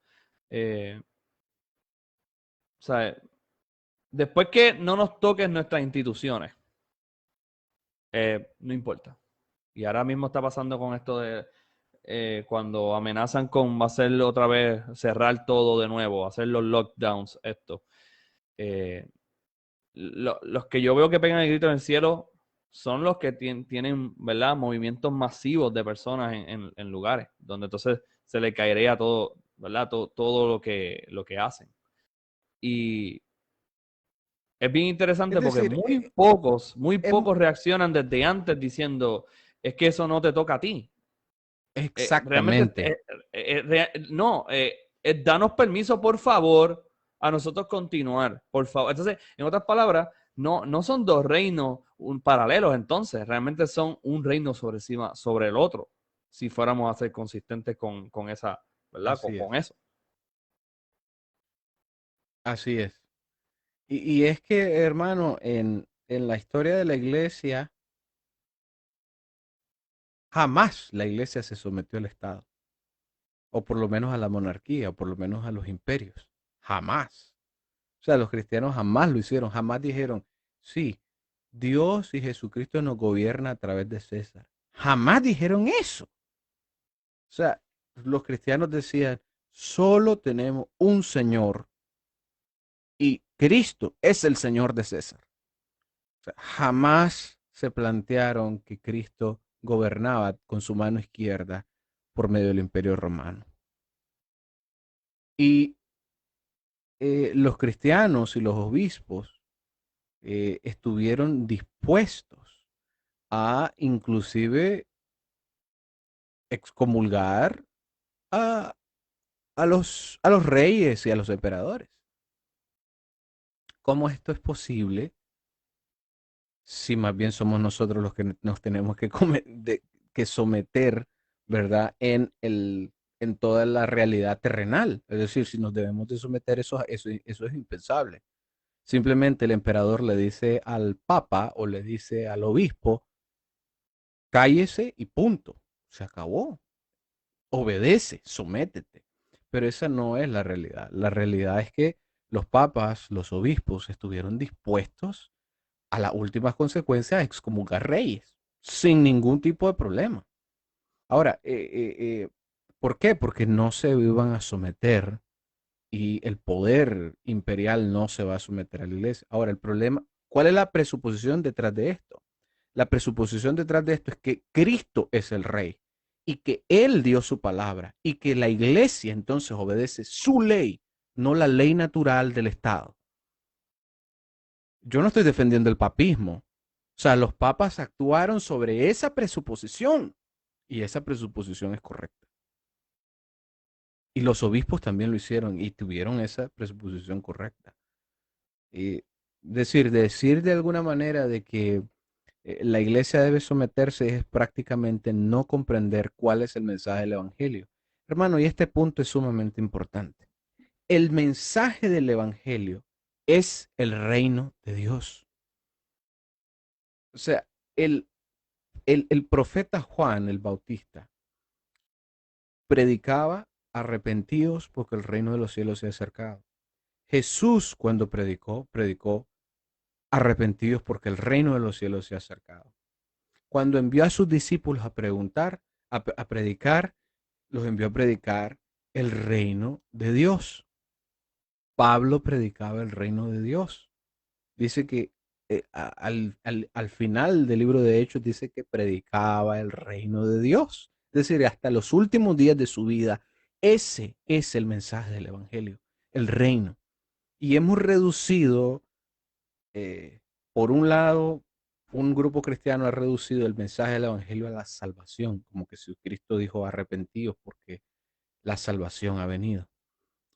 Speaker 1: O sea, después que no nos toquen nuestras instituciones, no importa. Y ahora mismo está pasando con esto de cuando amenazan con hacer otra vez, cerrar todo de nuevo, hacer los lockdowns, esto. Los que yo veo que pegan el grito en el cielo son los que tienen, ¿verdad?, movimientos masivos de personas en lugares, donde entonces se le caería todo, ¿verdad?, todo lo que hacen. Y es bien interesante
Speaker 2: Es
Speaker 1: porque
Speaker 2: decir,
Speaker 1: muy pocos reaccionan desde antes diciendo, es que eso no te toca a ti. Realmente,
Speaker 2: exactamente.
Speaker 1: no, danos permiso, por favor, a nosotros continuar, por favor. Entonces, en otras palabras, no son dos reinos paralelos, entonces, realmente son un reino sobre encima, sobre el otro, si fuéramos a ser consistentes con esa, ¿verdad?
Speaker 2: Así es.
Speaker 1: Con eso.
Speaker 2: Así es. Y es que, hermano, en la historia de la iglesia, jamás la iglesia se sometió al Estado, o por lo menos a la monarquía, o por lo menos a los imperios. Jamás. O sea, los cristianos jamás lo hicieron, jamás dijeron, sí, Dios y Jesucristo nos gobierna a través de César. Jamás dijeron eso. O sea, los cristianos decían, solo tenemos un Señor y Cristo es el Señor de César. O sea, jamás se plantearon que Cristo gobernaba con su mano izquierda por medio del Imperio Romano. Y los cristianos y los obispos estuvieron dispuestos a inclusive excomulgar a, a los reyes y a los emperadores. ¿Cómo esto es posible si más bien somos nosotros los que nos tenemos que someter, ¿verdad? En toda la realidad terrenal. Es decir, si nos debemos de someter, eso es impensable. Simplemente el emperador le dice al papa o le dice al obispo, cállese y punto. Se acabó. Obedece, sométete. Pero esa no es la realidad. La realidad es que los papas, los obispos, estuvieron dispuestos a las últimas consecuencias a excomulgar reyes, sin ningún tipo de problema. Ahora, ¿por qué? Porque no se iban a someter y el poder imperial no se va a someter a la iglesia. Ahora, el problema, ¿cuál es la presuposición detrás de esto? La presuposición detrás de esto es que Cristo es el rey y que Él dio su palabra y que la iglesia entonces obedece su ley, no la ley natural del Estado. Yo no estoy defendiendo el papismo. O sea, los papas actuaron sobre esa presuposición y esa presuposición es correcta. Y los obispos también lo hicieron y tuvieron esa presuposición correcta. Y decir de alguna manera de que la iglesia debe someterse es prácticamente no comprender cuál es el mensaje del Evangelio. Hermano, y este punto es sumamente importante. El mensaje del Evangelio es el reino de Dios. O sea, el, el profeta Juan el Bautista predicaba arrepentidos porque el reino de los cielos se ha acercado. Jesús cuando predicó arrepentidos porque el reino de los cielos se ha acercado. Cuando envió a sus discípulos a preguntar, a predicar, los envió a predicar el reino de Dios. Pablo predicaba el reino de Dios. Dice que al final del libro de Hechos dice que predicaba el reino de Dios. Es decir, hasta los últimos días de su vida, ese es el mensaje del Evangelio, el reino. Y hemos reducido, por un lado, un grupo cristiano ha reducido el mensaje del Evangelio a la salvación, como que si Cristo dijo arrepentidos porque la salvación ha venido.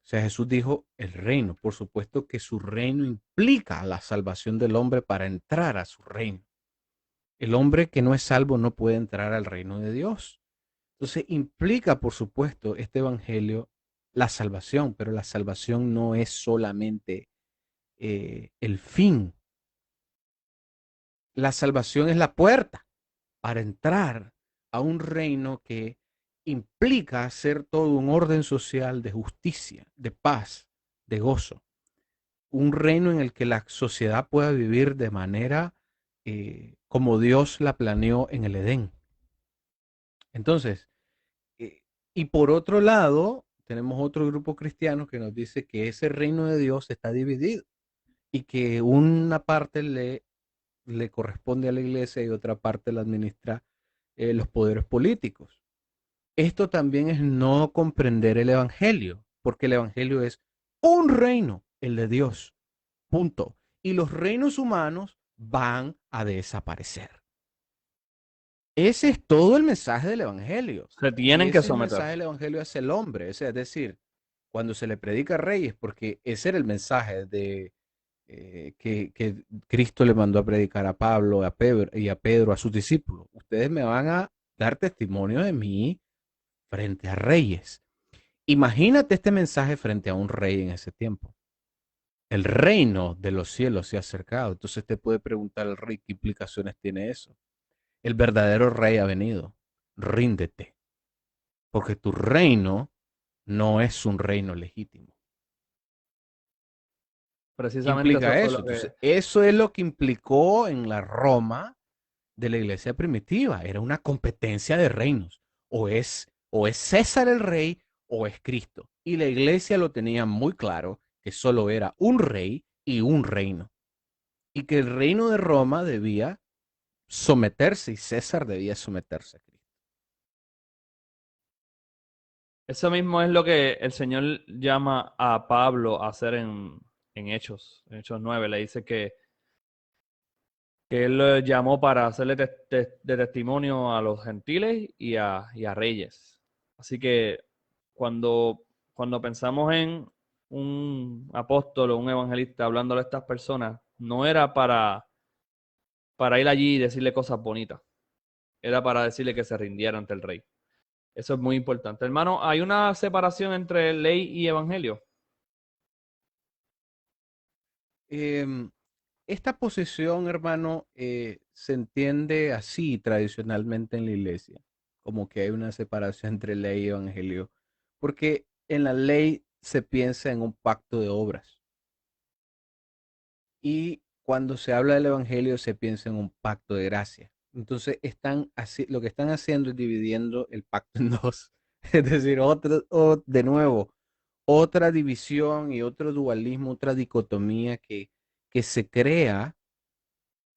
Speaker 2: O sea, Jesús dijo el reino. Por supuesto que su reino implica la salvación del hombre para entrar a su reino. El hombre que no es salvo no puede entrar al reino de Dios. Entonces implica, por supuesto, este evangelio la salvación, pero la salvación no es solamente el fin. La salvación es la puerta para entrar a un reino que implica ser todo un orden social de justicia, de paz, de gozo. Un reino en el que la sociedad pueda vivir de manera como Dios la planeó en el Edén. Entonces, y por otro lado, tenemos otro grupo cristiano que nos dice que ese reino de Dios está dividido y que una parte le corresponde a la iglesia y otra parte la administra los poderes políticos. Esto también es no comprender el evangelio, porque el evangelio es un reino, el de Dios, punto. Y los reinos humanos van a desaparecer. Ese es todo el mensaje del evangelio.
Speaker 1: Se
Speaker 2: Y
Speaker 1: tienen que
Speaker 2: ese
Speaker 1: someter.
Speaker 2: mensaje del evangelio es el hombre, es decir, cuando se le predica a reyes, porque ese era el mensaje de que Cristo le mandó a predicar a Pablo y a Pedro, a sus discípulos. Ustedes me van a dar testimonio de mí frente a reyes. Imagínate este mensaje frente a un rey en ese tiempo. El reino de los cielos se ha acercado. Entonces te puede preguntar el rey qué implicaciones tiene eso. El verdadero rey ha venido. Ríndete, porque tu reino no es un reino legítimo. ¿Qué
Speaker 1: Precisamente eso
Speaker 2: implica
Speaker 1: fue
Speaker 2: eso?
Speaker 1: lo que...
Speaker 2: Entonces, eso es lo que implicó en la Roma de la iglesia primitiva. Era una competencia de reinos. O es César el rey o es Cristo. Y la iglesia lo tenía muy claro que solo era un rey y un reino. Y que el reino de Roma debía someterse y César debía someterse a Cristo.
Speaker 1: Eso mismo es lo que el Señor llama a Pablo a hacer en Hechos 9. Le dice que él lo llamó para hacerle de testimonio a los gentiles y a reyes. Así que cuando pensamos en un apóstol o un evangelista hablándole a estas personas, no era para ir allí y decirle cosas bonitas, era para decirle que se rindiera ante el rey. Eso es muy importante. Hermano, ¿hay una separación entre ley y evangelio?
Speaker 2: Eh, esta posición, hermano, se entiende así tradicionalmente en la iglesia, como que hay una separación entre ley y evangelio, porque en la ley se piensa en un pacto de obras y cuando se habla del evangelio se piensa en un pacto de gracia. Entonces lo que están haciendo es dividiendo el pacto en dos, es decir, de nuevo, otra división y otro dualismo, otra dicotomía que se crea,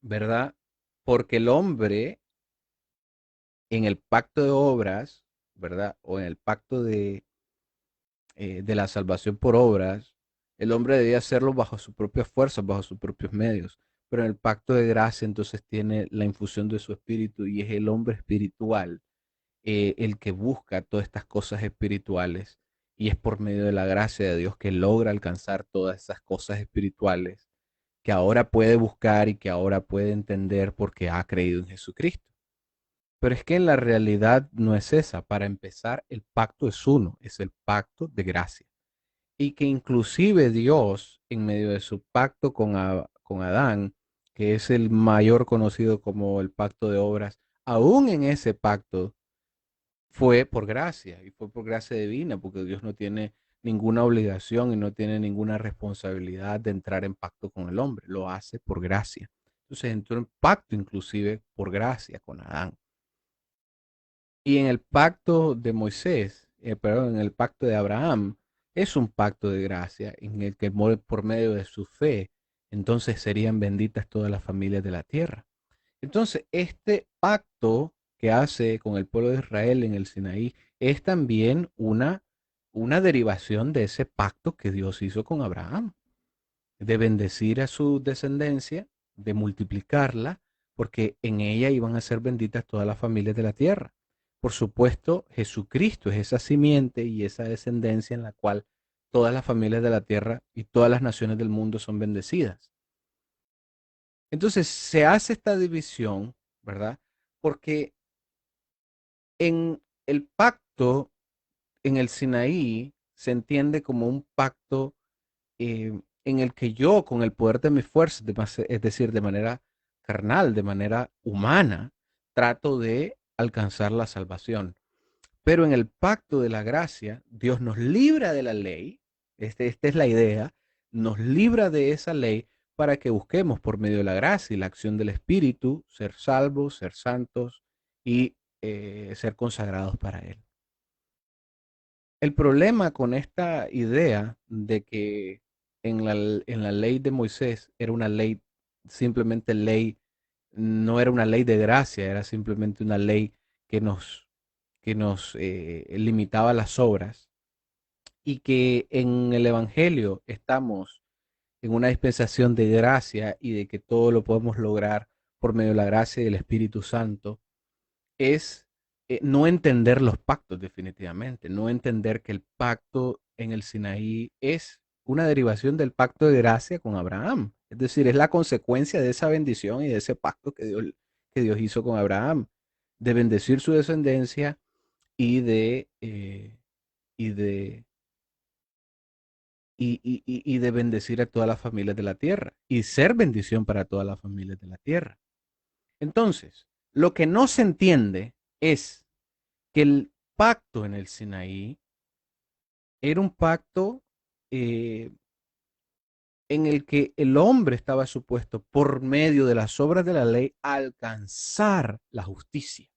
Speaker 2: ¿verdad? Porque el hombre en el pacto de obras, ¿verdad? O en el pacto de la salvación por obras, el hombre debía hacerlo bajo sus propias fuerzas, bajo sus propios medios. Pero en el pacto de gracia entonces tiene la infusión de su espíritu y es el hombre espiritual el que busca todas estas cosas espirituales y es por medio de la gracia de Dios que logra alcanzar todas esas cosas espirituales que ahora puede buscar y que ahora puede entender porque ha creído en Jesucristo. Pero es que en la realidad no es esa. Para empezar, el pacto es uno, es el pacto de gracia. Y que inclusive Dios, en medio de su pacto con Adán, que es el mayor conocido como el pacto de obras, aún en ese pacto fue por gracia y fue por gracia divina, porque Dios no tiene ninguna obligación y no tiene ninguna responsabilidad de entrar en pacto con el hombre, lo hace por gracia. Entonces entró en pacto inclusive por gracia con Adán. Y en el pacto de Moisés, perdón, en el pacto de Abraham, es un pacto de gracia en el que por medio de su fe, entonces serían benditas todas las familias de la tierra. Entonces, este pacto que hace con el pueblo de Israel en el Sinaí es también una derivación de ese pacto que Dios hizo con Abraham, de bendecir a su descendencia, de multiplicarla, porque en ella iban a ser benditas todas las familias de la tierra. Por supuesto, Jesucristo es esa simiente y esa descendencia en la cual todas las familias de la tierra y todas las naciones del mundo son bendecidas. Entonces se hace esta división, ¿verdad? Porque en el pacto, en el Sinaí, se entiende como un pacto en el que yo, con el poder de mis fuerzas, es decir, de manera carnal, de manera humana, trato de alcanzar la salvación. Pero en el pacto de la gracia, Dios nos libra de la ley, esta es la idea, nos libra de esa ley para que busquemos por medio de la gracia y la acción del Espíritu ser salvos, ser santos y ser consagrados para Él. El problema con esta idea de que en la ley de Moisés era una ley, simplemente ley, no era una ley de gracia, era simplemente una ley que nos limitaba las obras, y que en el Evangelio estamos en una dispensación de gracia y de que todo lo podemos lograr por medio de la gracia y del Espíritu Santo, es no entender los pactos definitivamente, no entender que el pacto en el Sinaí es una derivación del pacto de gracia con Abraham. Es decir, es la consecuencia de esa bendición y de ese pacto que Dios hizo con Abraham, de bendecir su descendencia y y de, y de bendecir a todas las familias de la tierra y ser bendición para todas las familias de la tierra. Entonces, lo que no se entiende es que el pacto en el Sinaí era un pacto eh, en el que el hombre estaba supuesto por medio de las obras de la ley a alcanzar la justicia.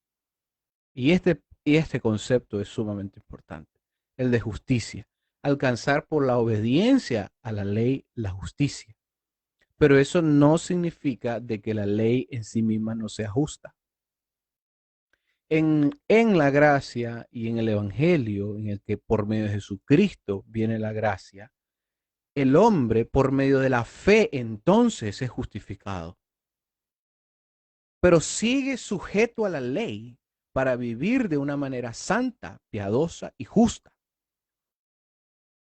Speaker 2: Y este concepto es sumamente importante, el de justicia, alcanzar por la obediencia a la ley la justicia. Pero eso no significa de que la ley en sí misma no sea justa. En la gracia y en el Evangelio, en el que por medio de Jesucristo viene la gracia, el hombre por medio de la fe entonces es justificado, pero sigue sujeto a la ley para vivir de una manera santa, piadosa y justa.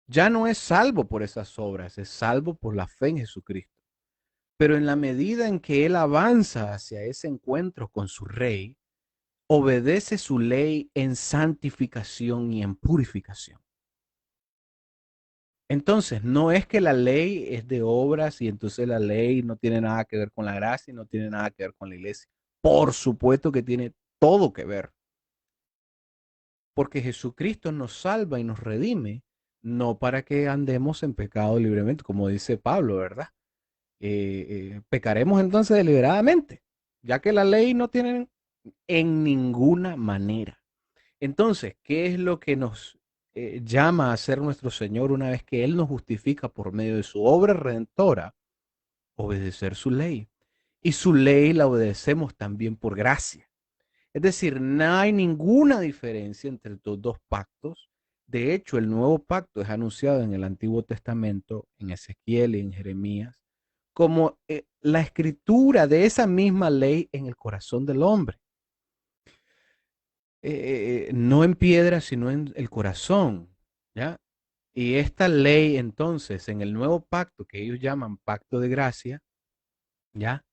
Speaker 2: Ya no es salvo por esas obras, es salvo por la fe en Jesucristo. Pero en la medida en que él avanza hacia ese encuentro con su rey, obedece su ley en santificación y en purificación. Entonces, no es que la ley es de obras y entonces la ley no tiene nada que ver con la gracia y no tiene nada que ver con la iglesia. Por supuesto que tiene todo que ver, porque Jesucristo nos salva y nos redime, no para que andemos en pecado libremente, como dice Pablo, ¿verdad? Pecaremos entonces deliberadamente, ya que la ley no tiene en ninguna manera. Entonces, ¿qué es lo que nos llama a ser nuestro Señor una vez que Él nos justifica por medio de su obra redentora? Obedecer su ley. Y su ley la obedecemos también por gracia. Es decir, no hay ninguna diferencia entre estos dos pactos. De hecho, el nuevo pacto es anunciado en el Antiguo Testamento, en Ezequiel y en Jeremías, como la escritura de esa misma ley en el corazón del hombre. No en piedra, sino en el corazón, ¿ya? Y esta ley entonces, en el nuevo pacto que ellos llaman pacto de gracia, ¿ya?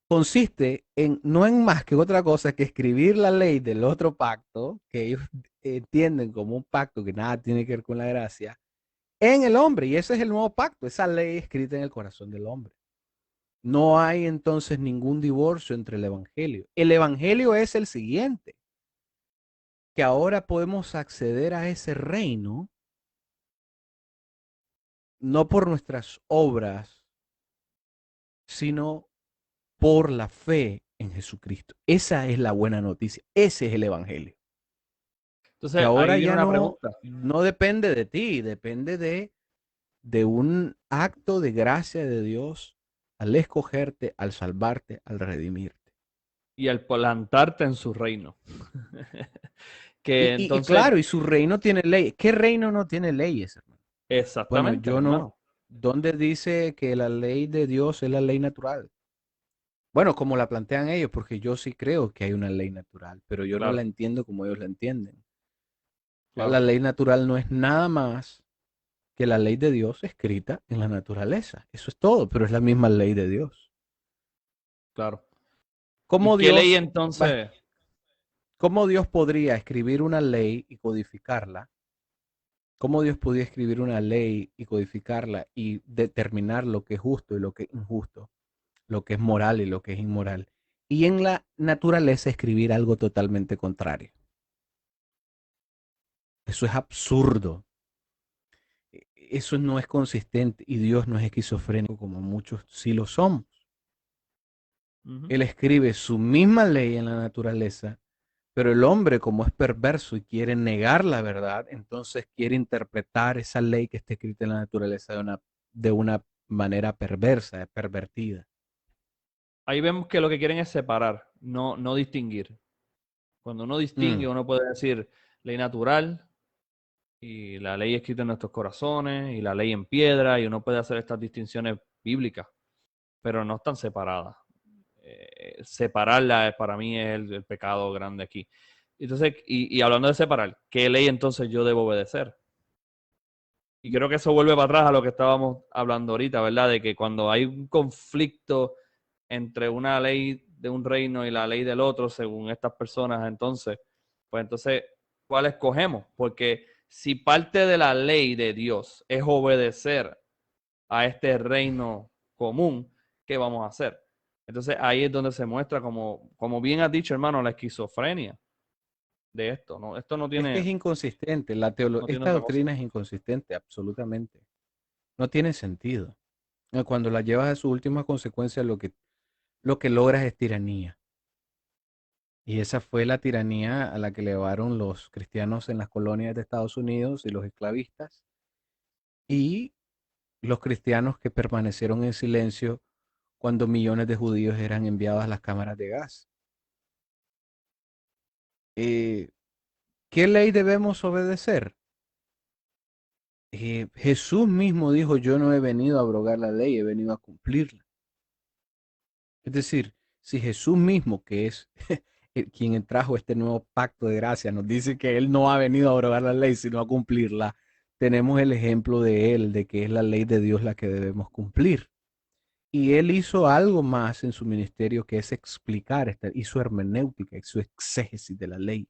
Speaker 2: Consiste en, no en más que otra cosa que escribir la ley del otro pacto, que ellos entienden como un pacto que nada tiene que ver con la gracia, en el hombre. Y ese es el nuevo pacto, esa ley escrita en el corazón del hombre. No hay entonces ningún divorcio entre el evangelio. El evangelio es el siguiente, que ahora podemos acceder a ese reino no por nuestras obras, sino por la fe en Jesucristo. Esa es la buena noticia. Ese es el evangelio. Que
Speaker 1: Entonces,
Speaker 2: ahora
Speaker 1: ahí viene
Speaker 2: ya
Speaker 1: una
Speaker 2: no,
Speaker 1: pregunta.
Speaker 2: no depende de ti, depende de un acto de gracia de Dios al escogerte, al salvarte, al redimirte.
Speaker 1: Y al plantarte en su reino. Que
Speaker 2: Y
Speaker 1: entonces,
Speaker 2: claro, y su reino tiene ley. ¿Qué reino no tiene leyes, hermano? Bueno,
Speaker 1: exactamente, mi
Speaker 2: yo no.
Speaker 1: hermano.
Speaker 2: ¿Dónde dice que la ley de Dios es la ley natural? Bueno, como la plantean ellos, porque yo sí creo que hay una ley natural, pero yo no la
Speaker 1: Claro,
Speaker 2: entiendo como ellos la entienden. La
Speaker 1: claro.
Speaker 2: ley natural no es nada más que la ley de Dios escrita en la naturaleza. Eso es todo, pero es la misma ley de Dios.
Speaker 1: Claro. ¿Y
Speaker 2: ¿Cómo
Speaker 1: qué ley
Speaker 2: Dios,
Speaker 1: entonces?
Speaker 2: cómo Dios podría escribir una ley y codificarla? ¿Cómo Dios podía escribir una ley y codificarla y determinar lo que es justo y lo que es injusto, lo que es moral y lo que es inmoral? Y en la naturaleza escribir algo totalmente contrario. Eso es absurdo. Eso no es consistente y Dios no es esquizofrénico como muchos sí lo somos.
Speaker 1: Ujú.
Speaker 2: Él escribe su misma ley en la naturaleza, pero el hombre, como es perverso y quiere negar la verdad, entonces quiere interpretar esa ley que está escrita en la naturaleza de una manera perversa, pervertida.
Speaker 1: Ahí vemos que lo que quieren es separar, no distinguir. Cuando uno distingue,
Speaker 2: Mm.
Speaker 1: uno puede decir ley natural y la ley escrita en nuestros corazones y la ley en piedra y uno puede hacer estas distinciones bíblicas, pero no están separadas. Separarla para mí es el pecado grande aquí. Entonces, y hablando de separar, ¿qué ley entonces yo debo obedecer? Y creo que eso vuelve para atrás a lo que estábamos hablando ahorita, ¿verdad? De que cuando hay un conflicto entre una ley de un reino y la ley del otro, según estas personas, entonces, pues entonces, ¿cuál escogemos? Porque si parte de la ley de Dios es obedecer a este reino común, ¿qué vamos a hacer? Entonces ahí es donde se muestra, como bien has dicho, hermano, la esquizofrenia de esto, ¿no? Esto
Speaker 2: Es que es
Speaker 1: no
Speaker 2: inconsistente,
Speaker 1: tiene
Speaker 2: esta
Speaker 1: otra cosa.
Speaker 2: doctrina es inconsistente, absolutamente. No tiene sentido. Cuando la llevas a su última consecuencia, lo que logras es tiranía. Y esa fue la tiranía a la que llevaron los cristianos en las colonias de Estados Unidos y los esclavistas. Y los cristianos que permanecieron en silencio cuando millones de judíos eran enviados a las cámaras de gas. Eh, ¿Qué ley debemos obedecer? Jesús mismo dijo, yo no he venido a abrogar la ley, he venido a cumplirla. Es decir, si Jesús mismo, que es quien trajo este nuevo pacto de gracia, nos dice que Él no ha venido a abrogar la ley, sino a cumplirla, tenemos el ejemplo de Él, de que es la ley de Dios la que debemos cumplir. Y Él hizo algo más en su ministerio que es explicar, hizo hermenéutica, hizo exégesis de la ley.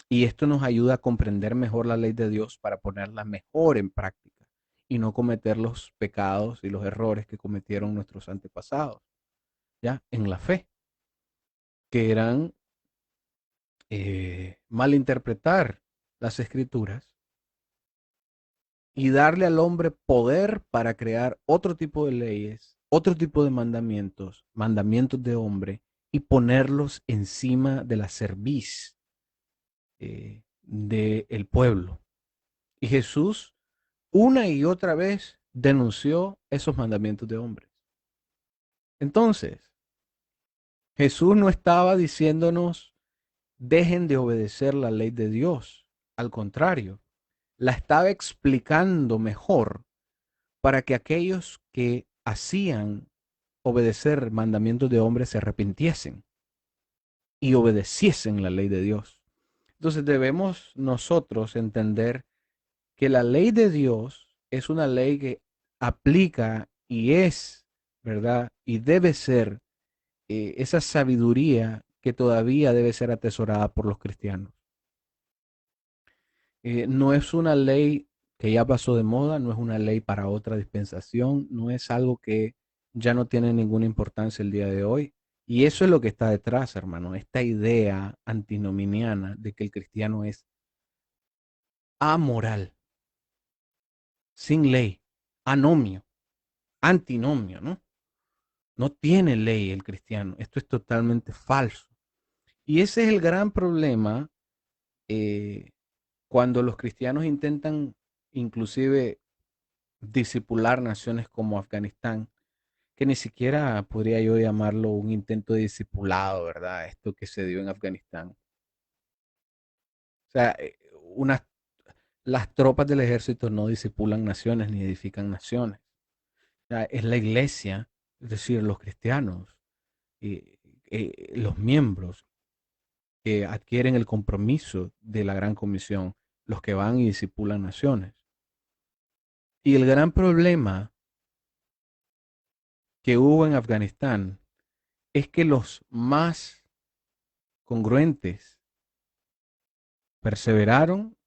Speaker 2: Y esto nos ayuda a comprender mejor la ley de Dios para ponerla mejor en práctica y no cometer los pecados y los errores que cometieron nuestros antepasados, ya en la fe, que eran malinterpretar las escrituras y darle al hombre poder para crear otro tipo de leyes, otro tipo de mandamientos, mandamientos de hombre, y ponerlos encima de la cerviz del pueblo. Y Jesús una y otra vez denunció esos mandamientos de hombres. Entonces, Jesús no estaba diciéndonos, dejen de obedecer la ley de Dios. Al contrario, la estaba explicando mejor para que aquellos que hacían obedecer mandamientos de hombres se arrepintiesen y obedeciesen la ley de Dios. Entonces debemos nosotros entender que la ley de Dios es una ley que aplica y es, ¿verdad? Y debe ser esa sabiduría que todavía debe ser atesorada por los cristianos. No es una ley que ya pasó de moda, no es una ley para otra dispensación, no es algo que ya no tiene ninguna importancia el día de hoy. Y eso es lo que está detrás, hermano, esta idea antinominiana de que el cristiano es amoral, sin ley, anomio, antinomio, ¿no? No tiene ley el cristiano. Esto es totalmente falso. Y ese es el gran problema eh, cuando los cristianos intentan inclusive discipular naciones como Afganistán, que ni siquiera podría yo llamarlo un intento de discipulado, ¿verdad? Esto que se dio en Afganistán. O sea, las tropas del ejército no discipulan naciones ni edifican naciones. O sea, es la iglesia, es decir, los cristianos, los miembros que adquieren el compromiso de la gran comisión, los que van y discipulan naciones. Y el gran problema que hubo en Afganistán es que los más congruentes perseveraron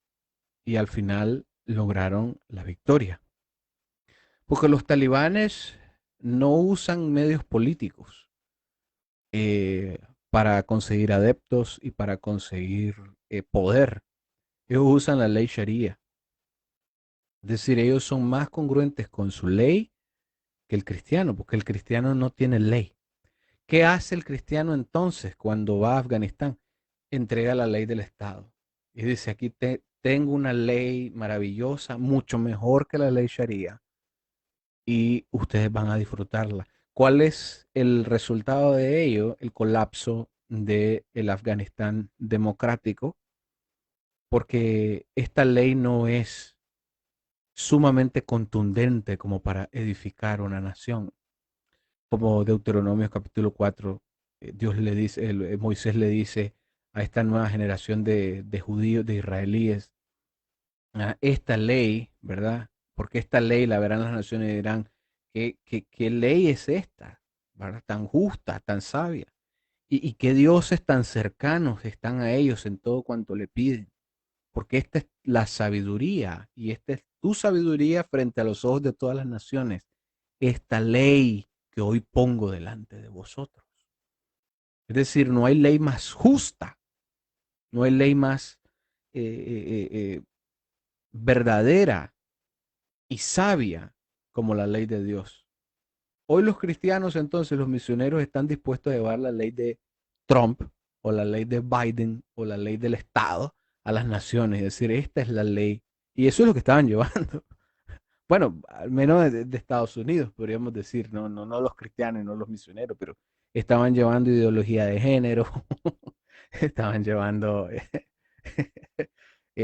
Speaker 2: y al final lograron la victoria. Porque los talibanes no usan medios políticos eh, para conseguir adeptos y para conseguir poder. Ellos usan la ley Sharia. Es decir, ellos son más congruentes con su ley que el cristiano, porque el cristiano no tiene ley. ¿Qué hace el cristiano entonces cuando va a Afganistán? Entrega la ley del Estado. Y dice, aquí tengo una ley maravillosa, mucho mejor que la ley Sharia, y ustedes van a disfrutarla. ¿Cuál es el resultado de ello? El colapso del Afganistán democrático, porque esta ley no es sumamente contundente como para edificar una nación. Como Deuteronomio capítulo 4, Dios le dice, Moisés le dice a esta nueva generación de judíos, de israelíes, esta ley, ¿verdad? Porque esta ley la verán las naciones y dirán, ¿qué ley es esta? ¿Verdad? Tan justa, tan sabia. Y qué dioses tan cercanos están a ellos en todo cuanto le piden. Porque esta es la sabiduría y esta es tu sabiduría frente a los ojos de todas las naciones. Esta ley que hoy pongo delante de vosotros. Es decir, no hay ley más justa, no hay ley más eh, eh, verdadera y sabia como la ley de Dios. Hoy los cristianos, entonces, los misioneros están dispuestos a llevar la ley de Trump o la ley de Biden o la ley del Estado a las naciones. Es decir, esta es la ley. Y eso es lo que estaban llevando. Bueno, al menos de Estados Unidos, podríamos decir, no los cristianos y no los misioneros, pero estaban llevando ideología de género, estaban llevando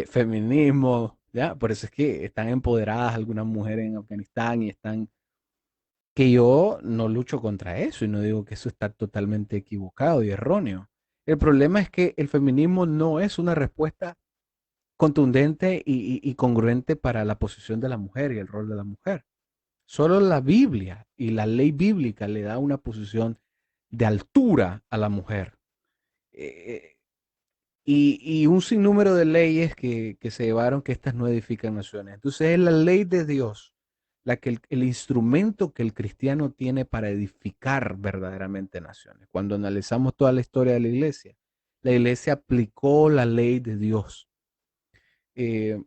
Speaker 2: feminismo, ¿ya? Por eso es que están empoderadas algunas mujeres en Afganistán y están, que yo no lucho contra eso y no digo que eso está totalmente equivocado y erróneo. El problema es que el feminismo no es una respuesta contundente y congruente para la posición de la mujer y el rol de la mujer. Solo la Biblia y la ley bíblica le da una posición de altura a la mujer. Eh, y un sinnúmero de leyes que se llevaron que estas no edifican naciones. Entonces es la ley de Dios, la que el instrumento que el cristiano tiene para edificar verdaderamente naciones. Cuando analizamos toda la historia de la iglesia aplicó la ley de Dios. Eh,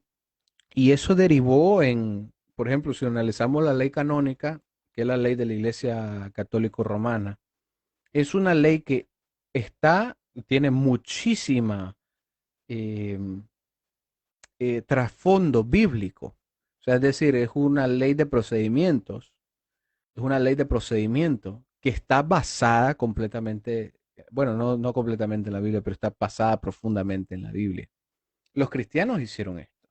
Speaker 2: y eso derivó en, por ejemplo, si analizamos la ley canónica, que es la ley de la Iglesia Católico Romana, es una ley que está, tiene muchísima eh, trasfondo bíblico. O sea, es decir, es una ley de procedimientos, es una ley de procedimiento que está basada completamente, bueno, no completamente en la Biblia, pero está basada profundamente en la Biblia. Los cristianos hicieron esto.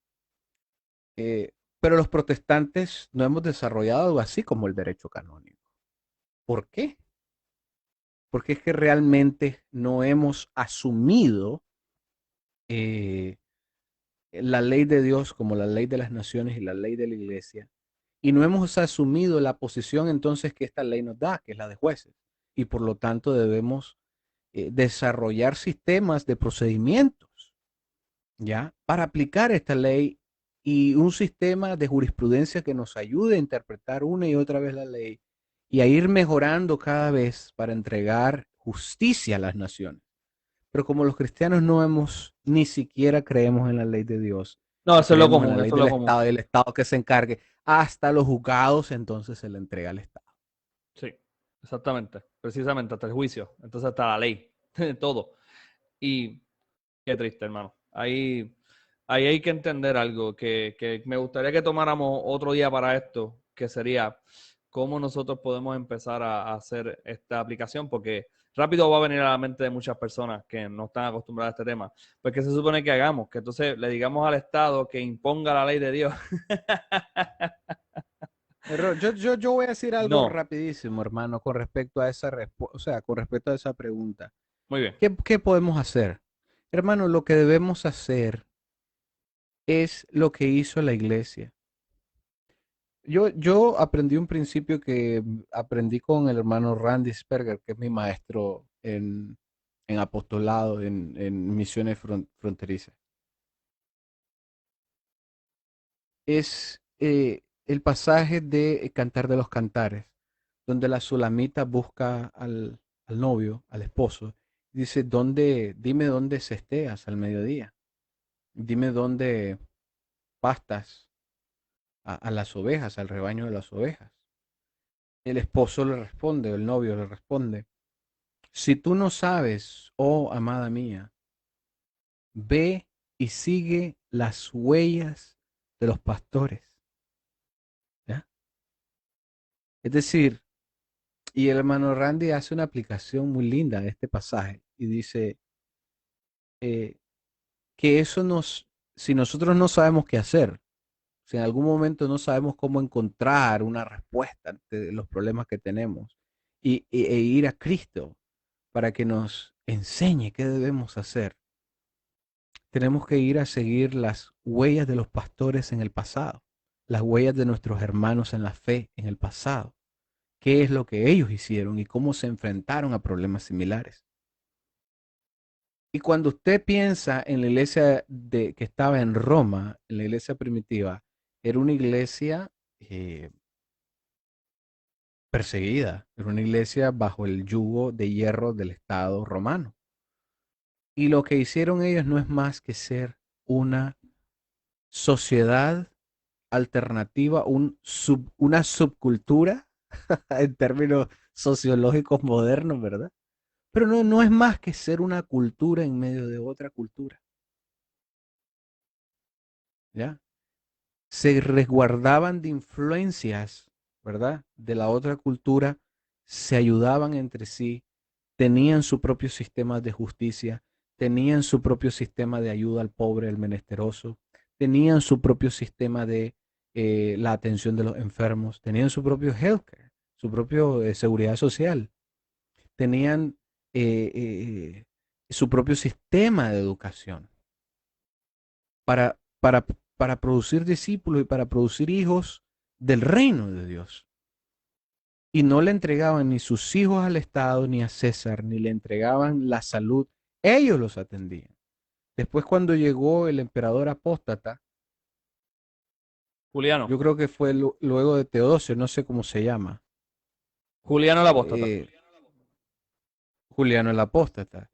Speaker 2: Pero los protestantes no hemos desarrollado algo así como el derecho canónico. ¿Por qué? Porque es que realmente no hemos asumido eh, la ley de Dios como la ley de las naciones y la ley de la iglesia. Y no hemos asumido la posición entonces que esta ley nos da, que es la de jueces. Y por lo tanto debemos desarrollar sistemas de procedimientos, ¿ya? Para aplicar esta ley y un sistema de jurisprudencia que nos ayude a interpretar una y otra vez la ley y a ir mejorando cada vez para entregar justicia a las naciones. Pero como los cristianos no hemos, ni siquiera creemos en la ley de Dios
Speaker 1: No,
Speaker 2: y
Speaker 1: eso es lo
Speaker 2: creemos en la
Speaker 1: común,
Speaker 2: ley
Speaker 1: eso es
Speaker 2: del
Speaker 1: lo común.
Speaker 2: Estado y el Estado que se encargue, hasta los juzgados entonces se le entrega al Estado.
Speaker 1: Sí, exactamente, precisamente, hasta el juicio, entonces hasta la ley, todo. Y qué triste, hermano. Ahí hay que entender algo que me gustaría que tomáramos otro día para esto, que sería cómo nosotros podemos empezar a hacer esta aplicación, porque rápido va a venir a la mente de muchas personas que no están acostumbradas a este tema. Pues, ¿qué se supone que hagamos? Que entonces le digamos al Estado que imponga la ley de Dios.
Speaker 2: Error. Yo voy a decir algo
Speaker 1: No.
Speaker 2: rapidísimo, hermano, con respecto a esa o sea, con respecto a esa pregunta.
Speaker 1: Muy bien.
Speaker 2: ¿Qué podemos hacer? Hermano, lo que debemos hacer es lo que hizo la iglesia. Yo aprendí un principio que aprendí con el hermano Randy Sperger, que es mi maestro en apostolado, en misiones fronterizas. Es el pasaje de Cantar de los Cantares, donde la sulamita busca al novio, al esposo. Dice, dime dónde cesteas al mediodía. Dime dónde pastas a las ovejas, al rebaño de las ovejas. El esposo le responde, el novio le responde, si tú no sabes, oh amada mía, ve y sigue las huellas de los pastores. ¿Ya? Es decir, y el hermano Randy hace una aplicación muy linda de este pasaje y dice eh, que si nosotros no sabemos qué hacer, si en algún momento no sabemos cómo encontrar una respuesta ante los problemas que tenemos e ir a Cristo para que nos enseñe qué debemos hacer, tenemos que ir a seguir las huellas de los pastores en el pasado, las huellas de nuestros hermanos en la fe en el pasado, qué es lo que ellos hicieron y cómo se enfrentaron a problemas similares. Y cuando usted piensa en la iglesia que estaba en Roma, en la iglesia primitiva, era una iglesia perseguida, era una iglesia bajo el yugo de hierro del Estado romano. Y lo que hicieron ellos no es más que ser una sociedad alternativa, una subcultura en términos sociológicos modernos, ¿verdad? Pero no es más que ser una cultura en medio de otra cultura, ¿ya? Se resguardaban de influencias, ¿verdad? De la otra cultura, se ayudaban entre sí, tenían su propio sistema de justicia, tenían su propio sistema de ayuda al pobre, al menesteroso, tenían su propio sistema de la atención de los enfermos, tenían su propio healthcare, su propio seguridad social, tenían eh, eh, su propio sistema de educación para, para, para producir discípulos y para producir hijos del reino de Dios. Y no le entregaban ni sus hijos al Estado ni a César, ni le entregaban la salud. Ellos los atendían. Después cuando llegó el emperador apóstata,
Speaker 1: Juliano.
Speaker 2: yo creo que fue luego de Teodosio, no sé cómo se llama,
Speaker 1: Juliano el apóstata.
Speaker 2: eh, Juliano el apóstata.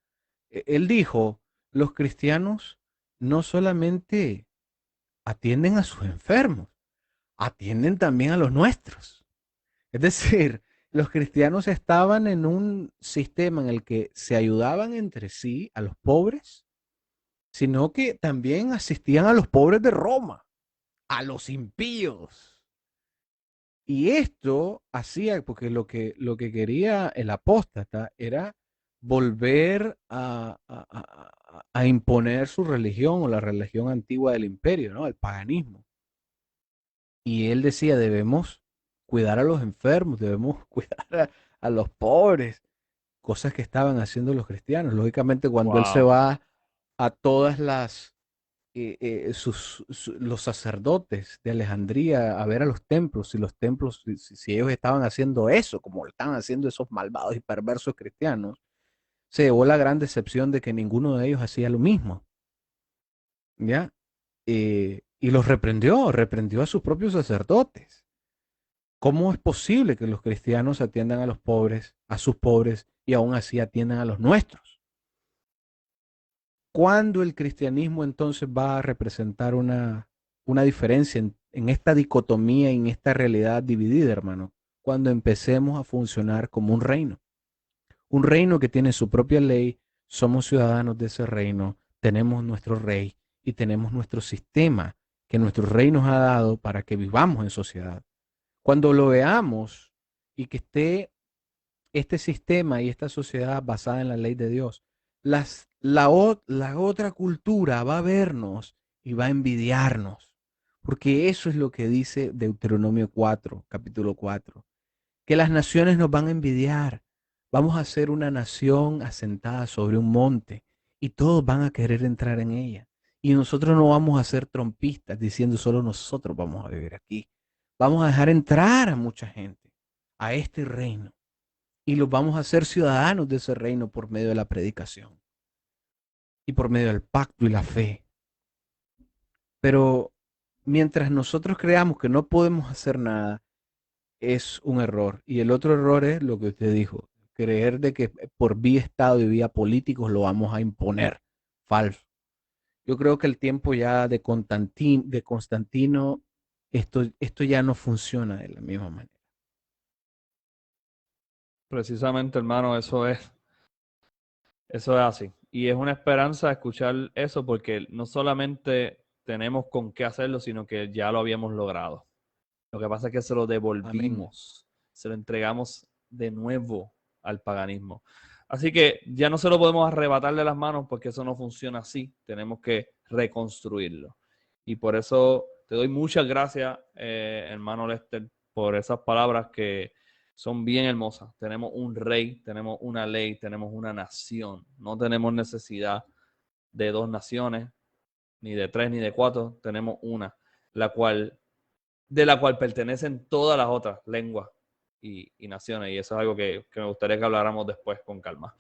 Speaker 2: Él dijo, los cristianos no solamente atienden a sus enfermos, atienden también a los nuestros. Es decir, los cristianos estaban en un sistema en el que se ayudaban entre sí a los pobres, sino que también asistían a los pobres de Roma, a los impíos. Y esto hacía, porque lo que quería el apóstata era volver a imponer su religión o la religión antigua del imperio, ¿no? El paganismo. Y él decía, debemos cuidar a los enfermos, debemos cuidar a los pobres, cosas que estaban haciendo los cristianos. Lógicamente, cuando él se
Speaker 1: Wow.
Speaker 2: va a todas los sacerdotes de Alejandría a ver a los templos, y los templos, si ellos estaban haciendo eso, como lo estaban haciendo esos malvados y perversos cristianos, se llevó la gran decepción de que ninguno de ellos hacía lo mismo, ¿ya? Y los reprendió a sus propios sacerdotes. ¿Cómo es posible que los cristianos atiendan a los pobres, a sus pobres, y aún así atiendan a los nuestros? ¿Cuándo el cristianismo entonces va a representar una diferencia en esta dicotomía, en esta realidad dividida, hermano? Cuando empecemos a funcionar como un reino que tiene su propia ley, somos ciudadanos de ese reino, tenemos nuestro rey y tenemos nuestro sistema que nuestro rey nos ha dado para que vivamos en sociedad. Cuando lo veamos y que esté este sistema y esta sociedad basada en la ley de Dios, la otra cultura va a vernos y va a envidiarnos, porque eso es lo que dice Deuteronomio 4, capítulo 4, que las naciones nos van a envidiar. Vamos a ser una nación asentada sobre un monte y todos van a querer entrar en ella. Y nosotros no vamos a ser trompistas diciendo solo nosotros vamos a vivir aquí. Vamos a dejar entrar a mucha gente a este reino y los vamos a hacer ciudadanos de ese reino por medio de la predicación y por medio del pacto y la fe. Pero mientras nosotros creamos que no podemos hacer nada, es un error. Y el otro error es lo que usted dijo, creer de que por vía Estado y vía políticos lo vamos a imponer. Falso. Yo creo que el tiempo ya de Constantino, esto ya no funciona de la misma manera.
Speaker 1: Precisamente, hermano, eso es así. Y es una esperanza escuchar eso porque no solamente tenemos con qué hacerlo, sino que ya lo habíamos logrado. Lo que pasa es que se lo
Speaker 2: Amén.
Speaker 1: devolvimos, se lo entregamos de nuevo al paganismo. Así que ya no se lo podemos arrebatar de las manos porque eso no funciona así. Tenemos que reconstruirlo. Y por eso te doy muchas gracias, hermano Lester, por esas palabras que son bien hermosas. Tenemos un rey, tenemos una ley, tenemos una nación. No tenemos necesidad de dos naciones, ni de tres, ni de cuatro. Tenemos una, la cual de la cual pertenecen todas las otras lenguas y naciones. Y eso es algo que me gustaría que habláramos después con calma.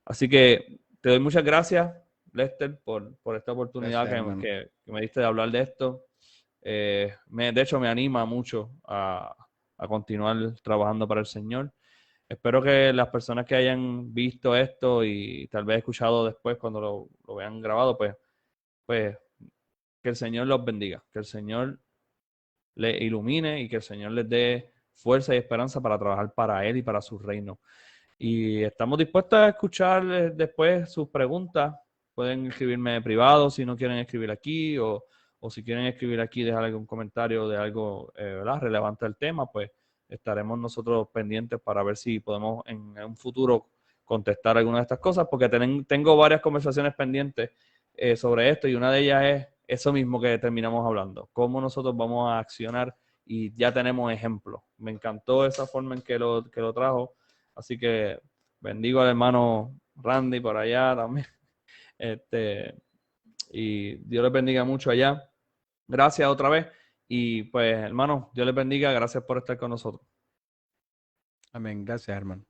Speaker 1: Así que te doy muchas gracias, Lester, por esta oportunidad
Speaker 2: Gracias, hermano.
Speaker 1: que me diste de hablar de esto. De hecho, me anima mucho a continuar trabajando para el Señor. Espero que las personas que hayan visto esto y tal vez escuchado después cuando lo vean grabado, pues que el Señor los bendiga, que el Señor le ilumine y que el Señor les dé fuerza y esperanza para trabajar para Él y para su reino. Y estamos dispuestos a escuchar después sus preguntas. Pueden escribirme privado si no quieren escribir aquí o si quieren escribir aquí, dejar algún comentario de algo ¿verdad? Relevante al tema, pues estaremos nosotros pendientes para ver si podemos en un futuro contestar alguna de estas cosas, porque tengo varias conversaciones pendientes sobre esto y una de ellas es eso mismo que terminamos hablando, cómo nosotros vamos a accionar y ya tenemos ejemplos. Me encantó esa forma en que lo trajo, así que bendigo al hermano Randy por allá también. Y Dios les bendiga mucho allá. Gracias otra vez. Y pues, hermano, Dios les bendiga. Gracias por estar con nosotros.
Speaker 2: Amén. Gracias, hermano.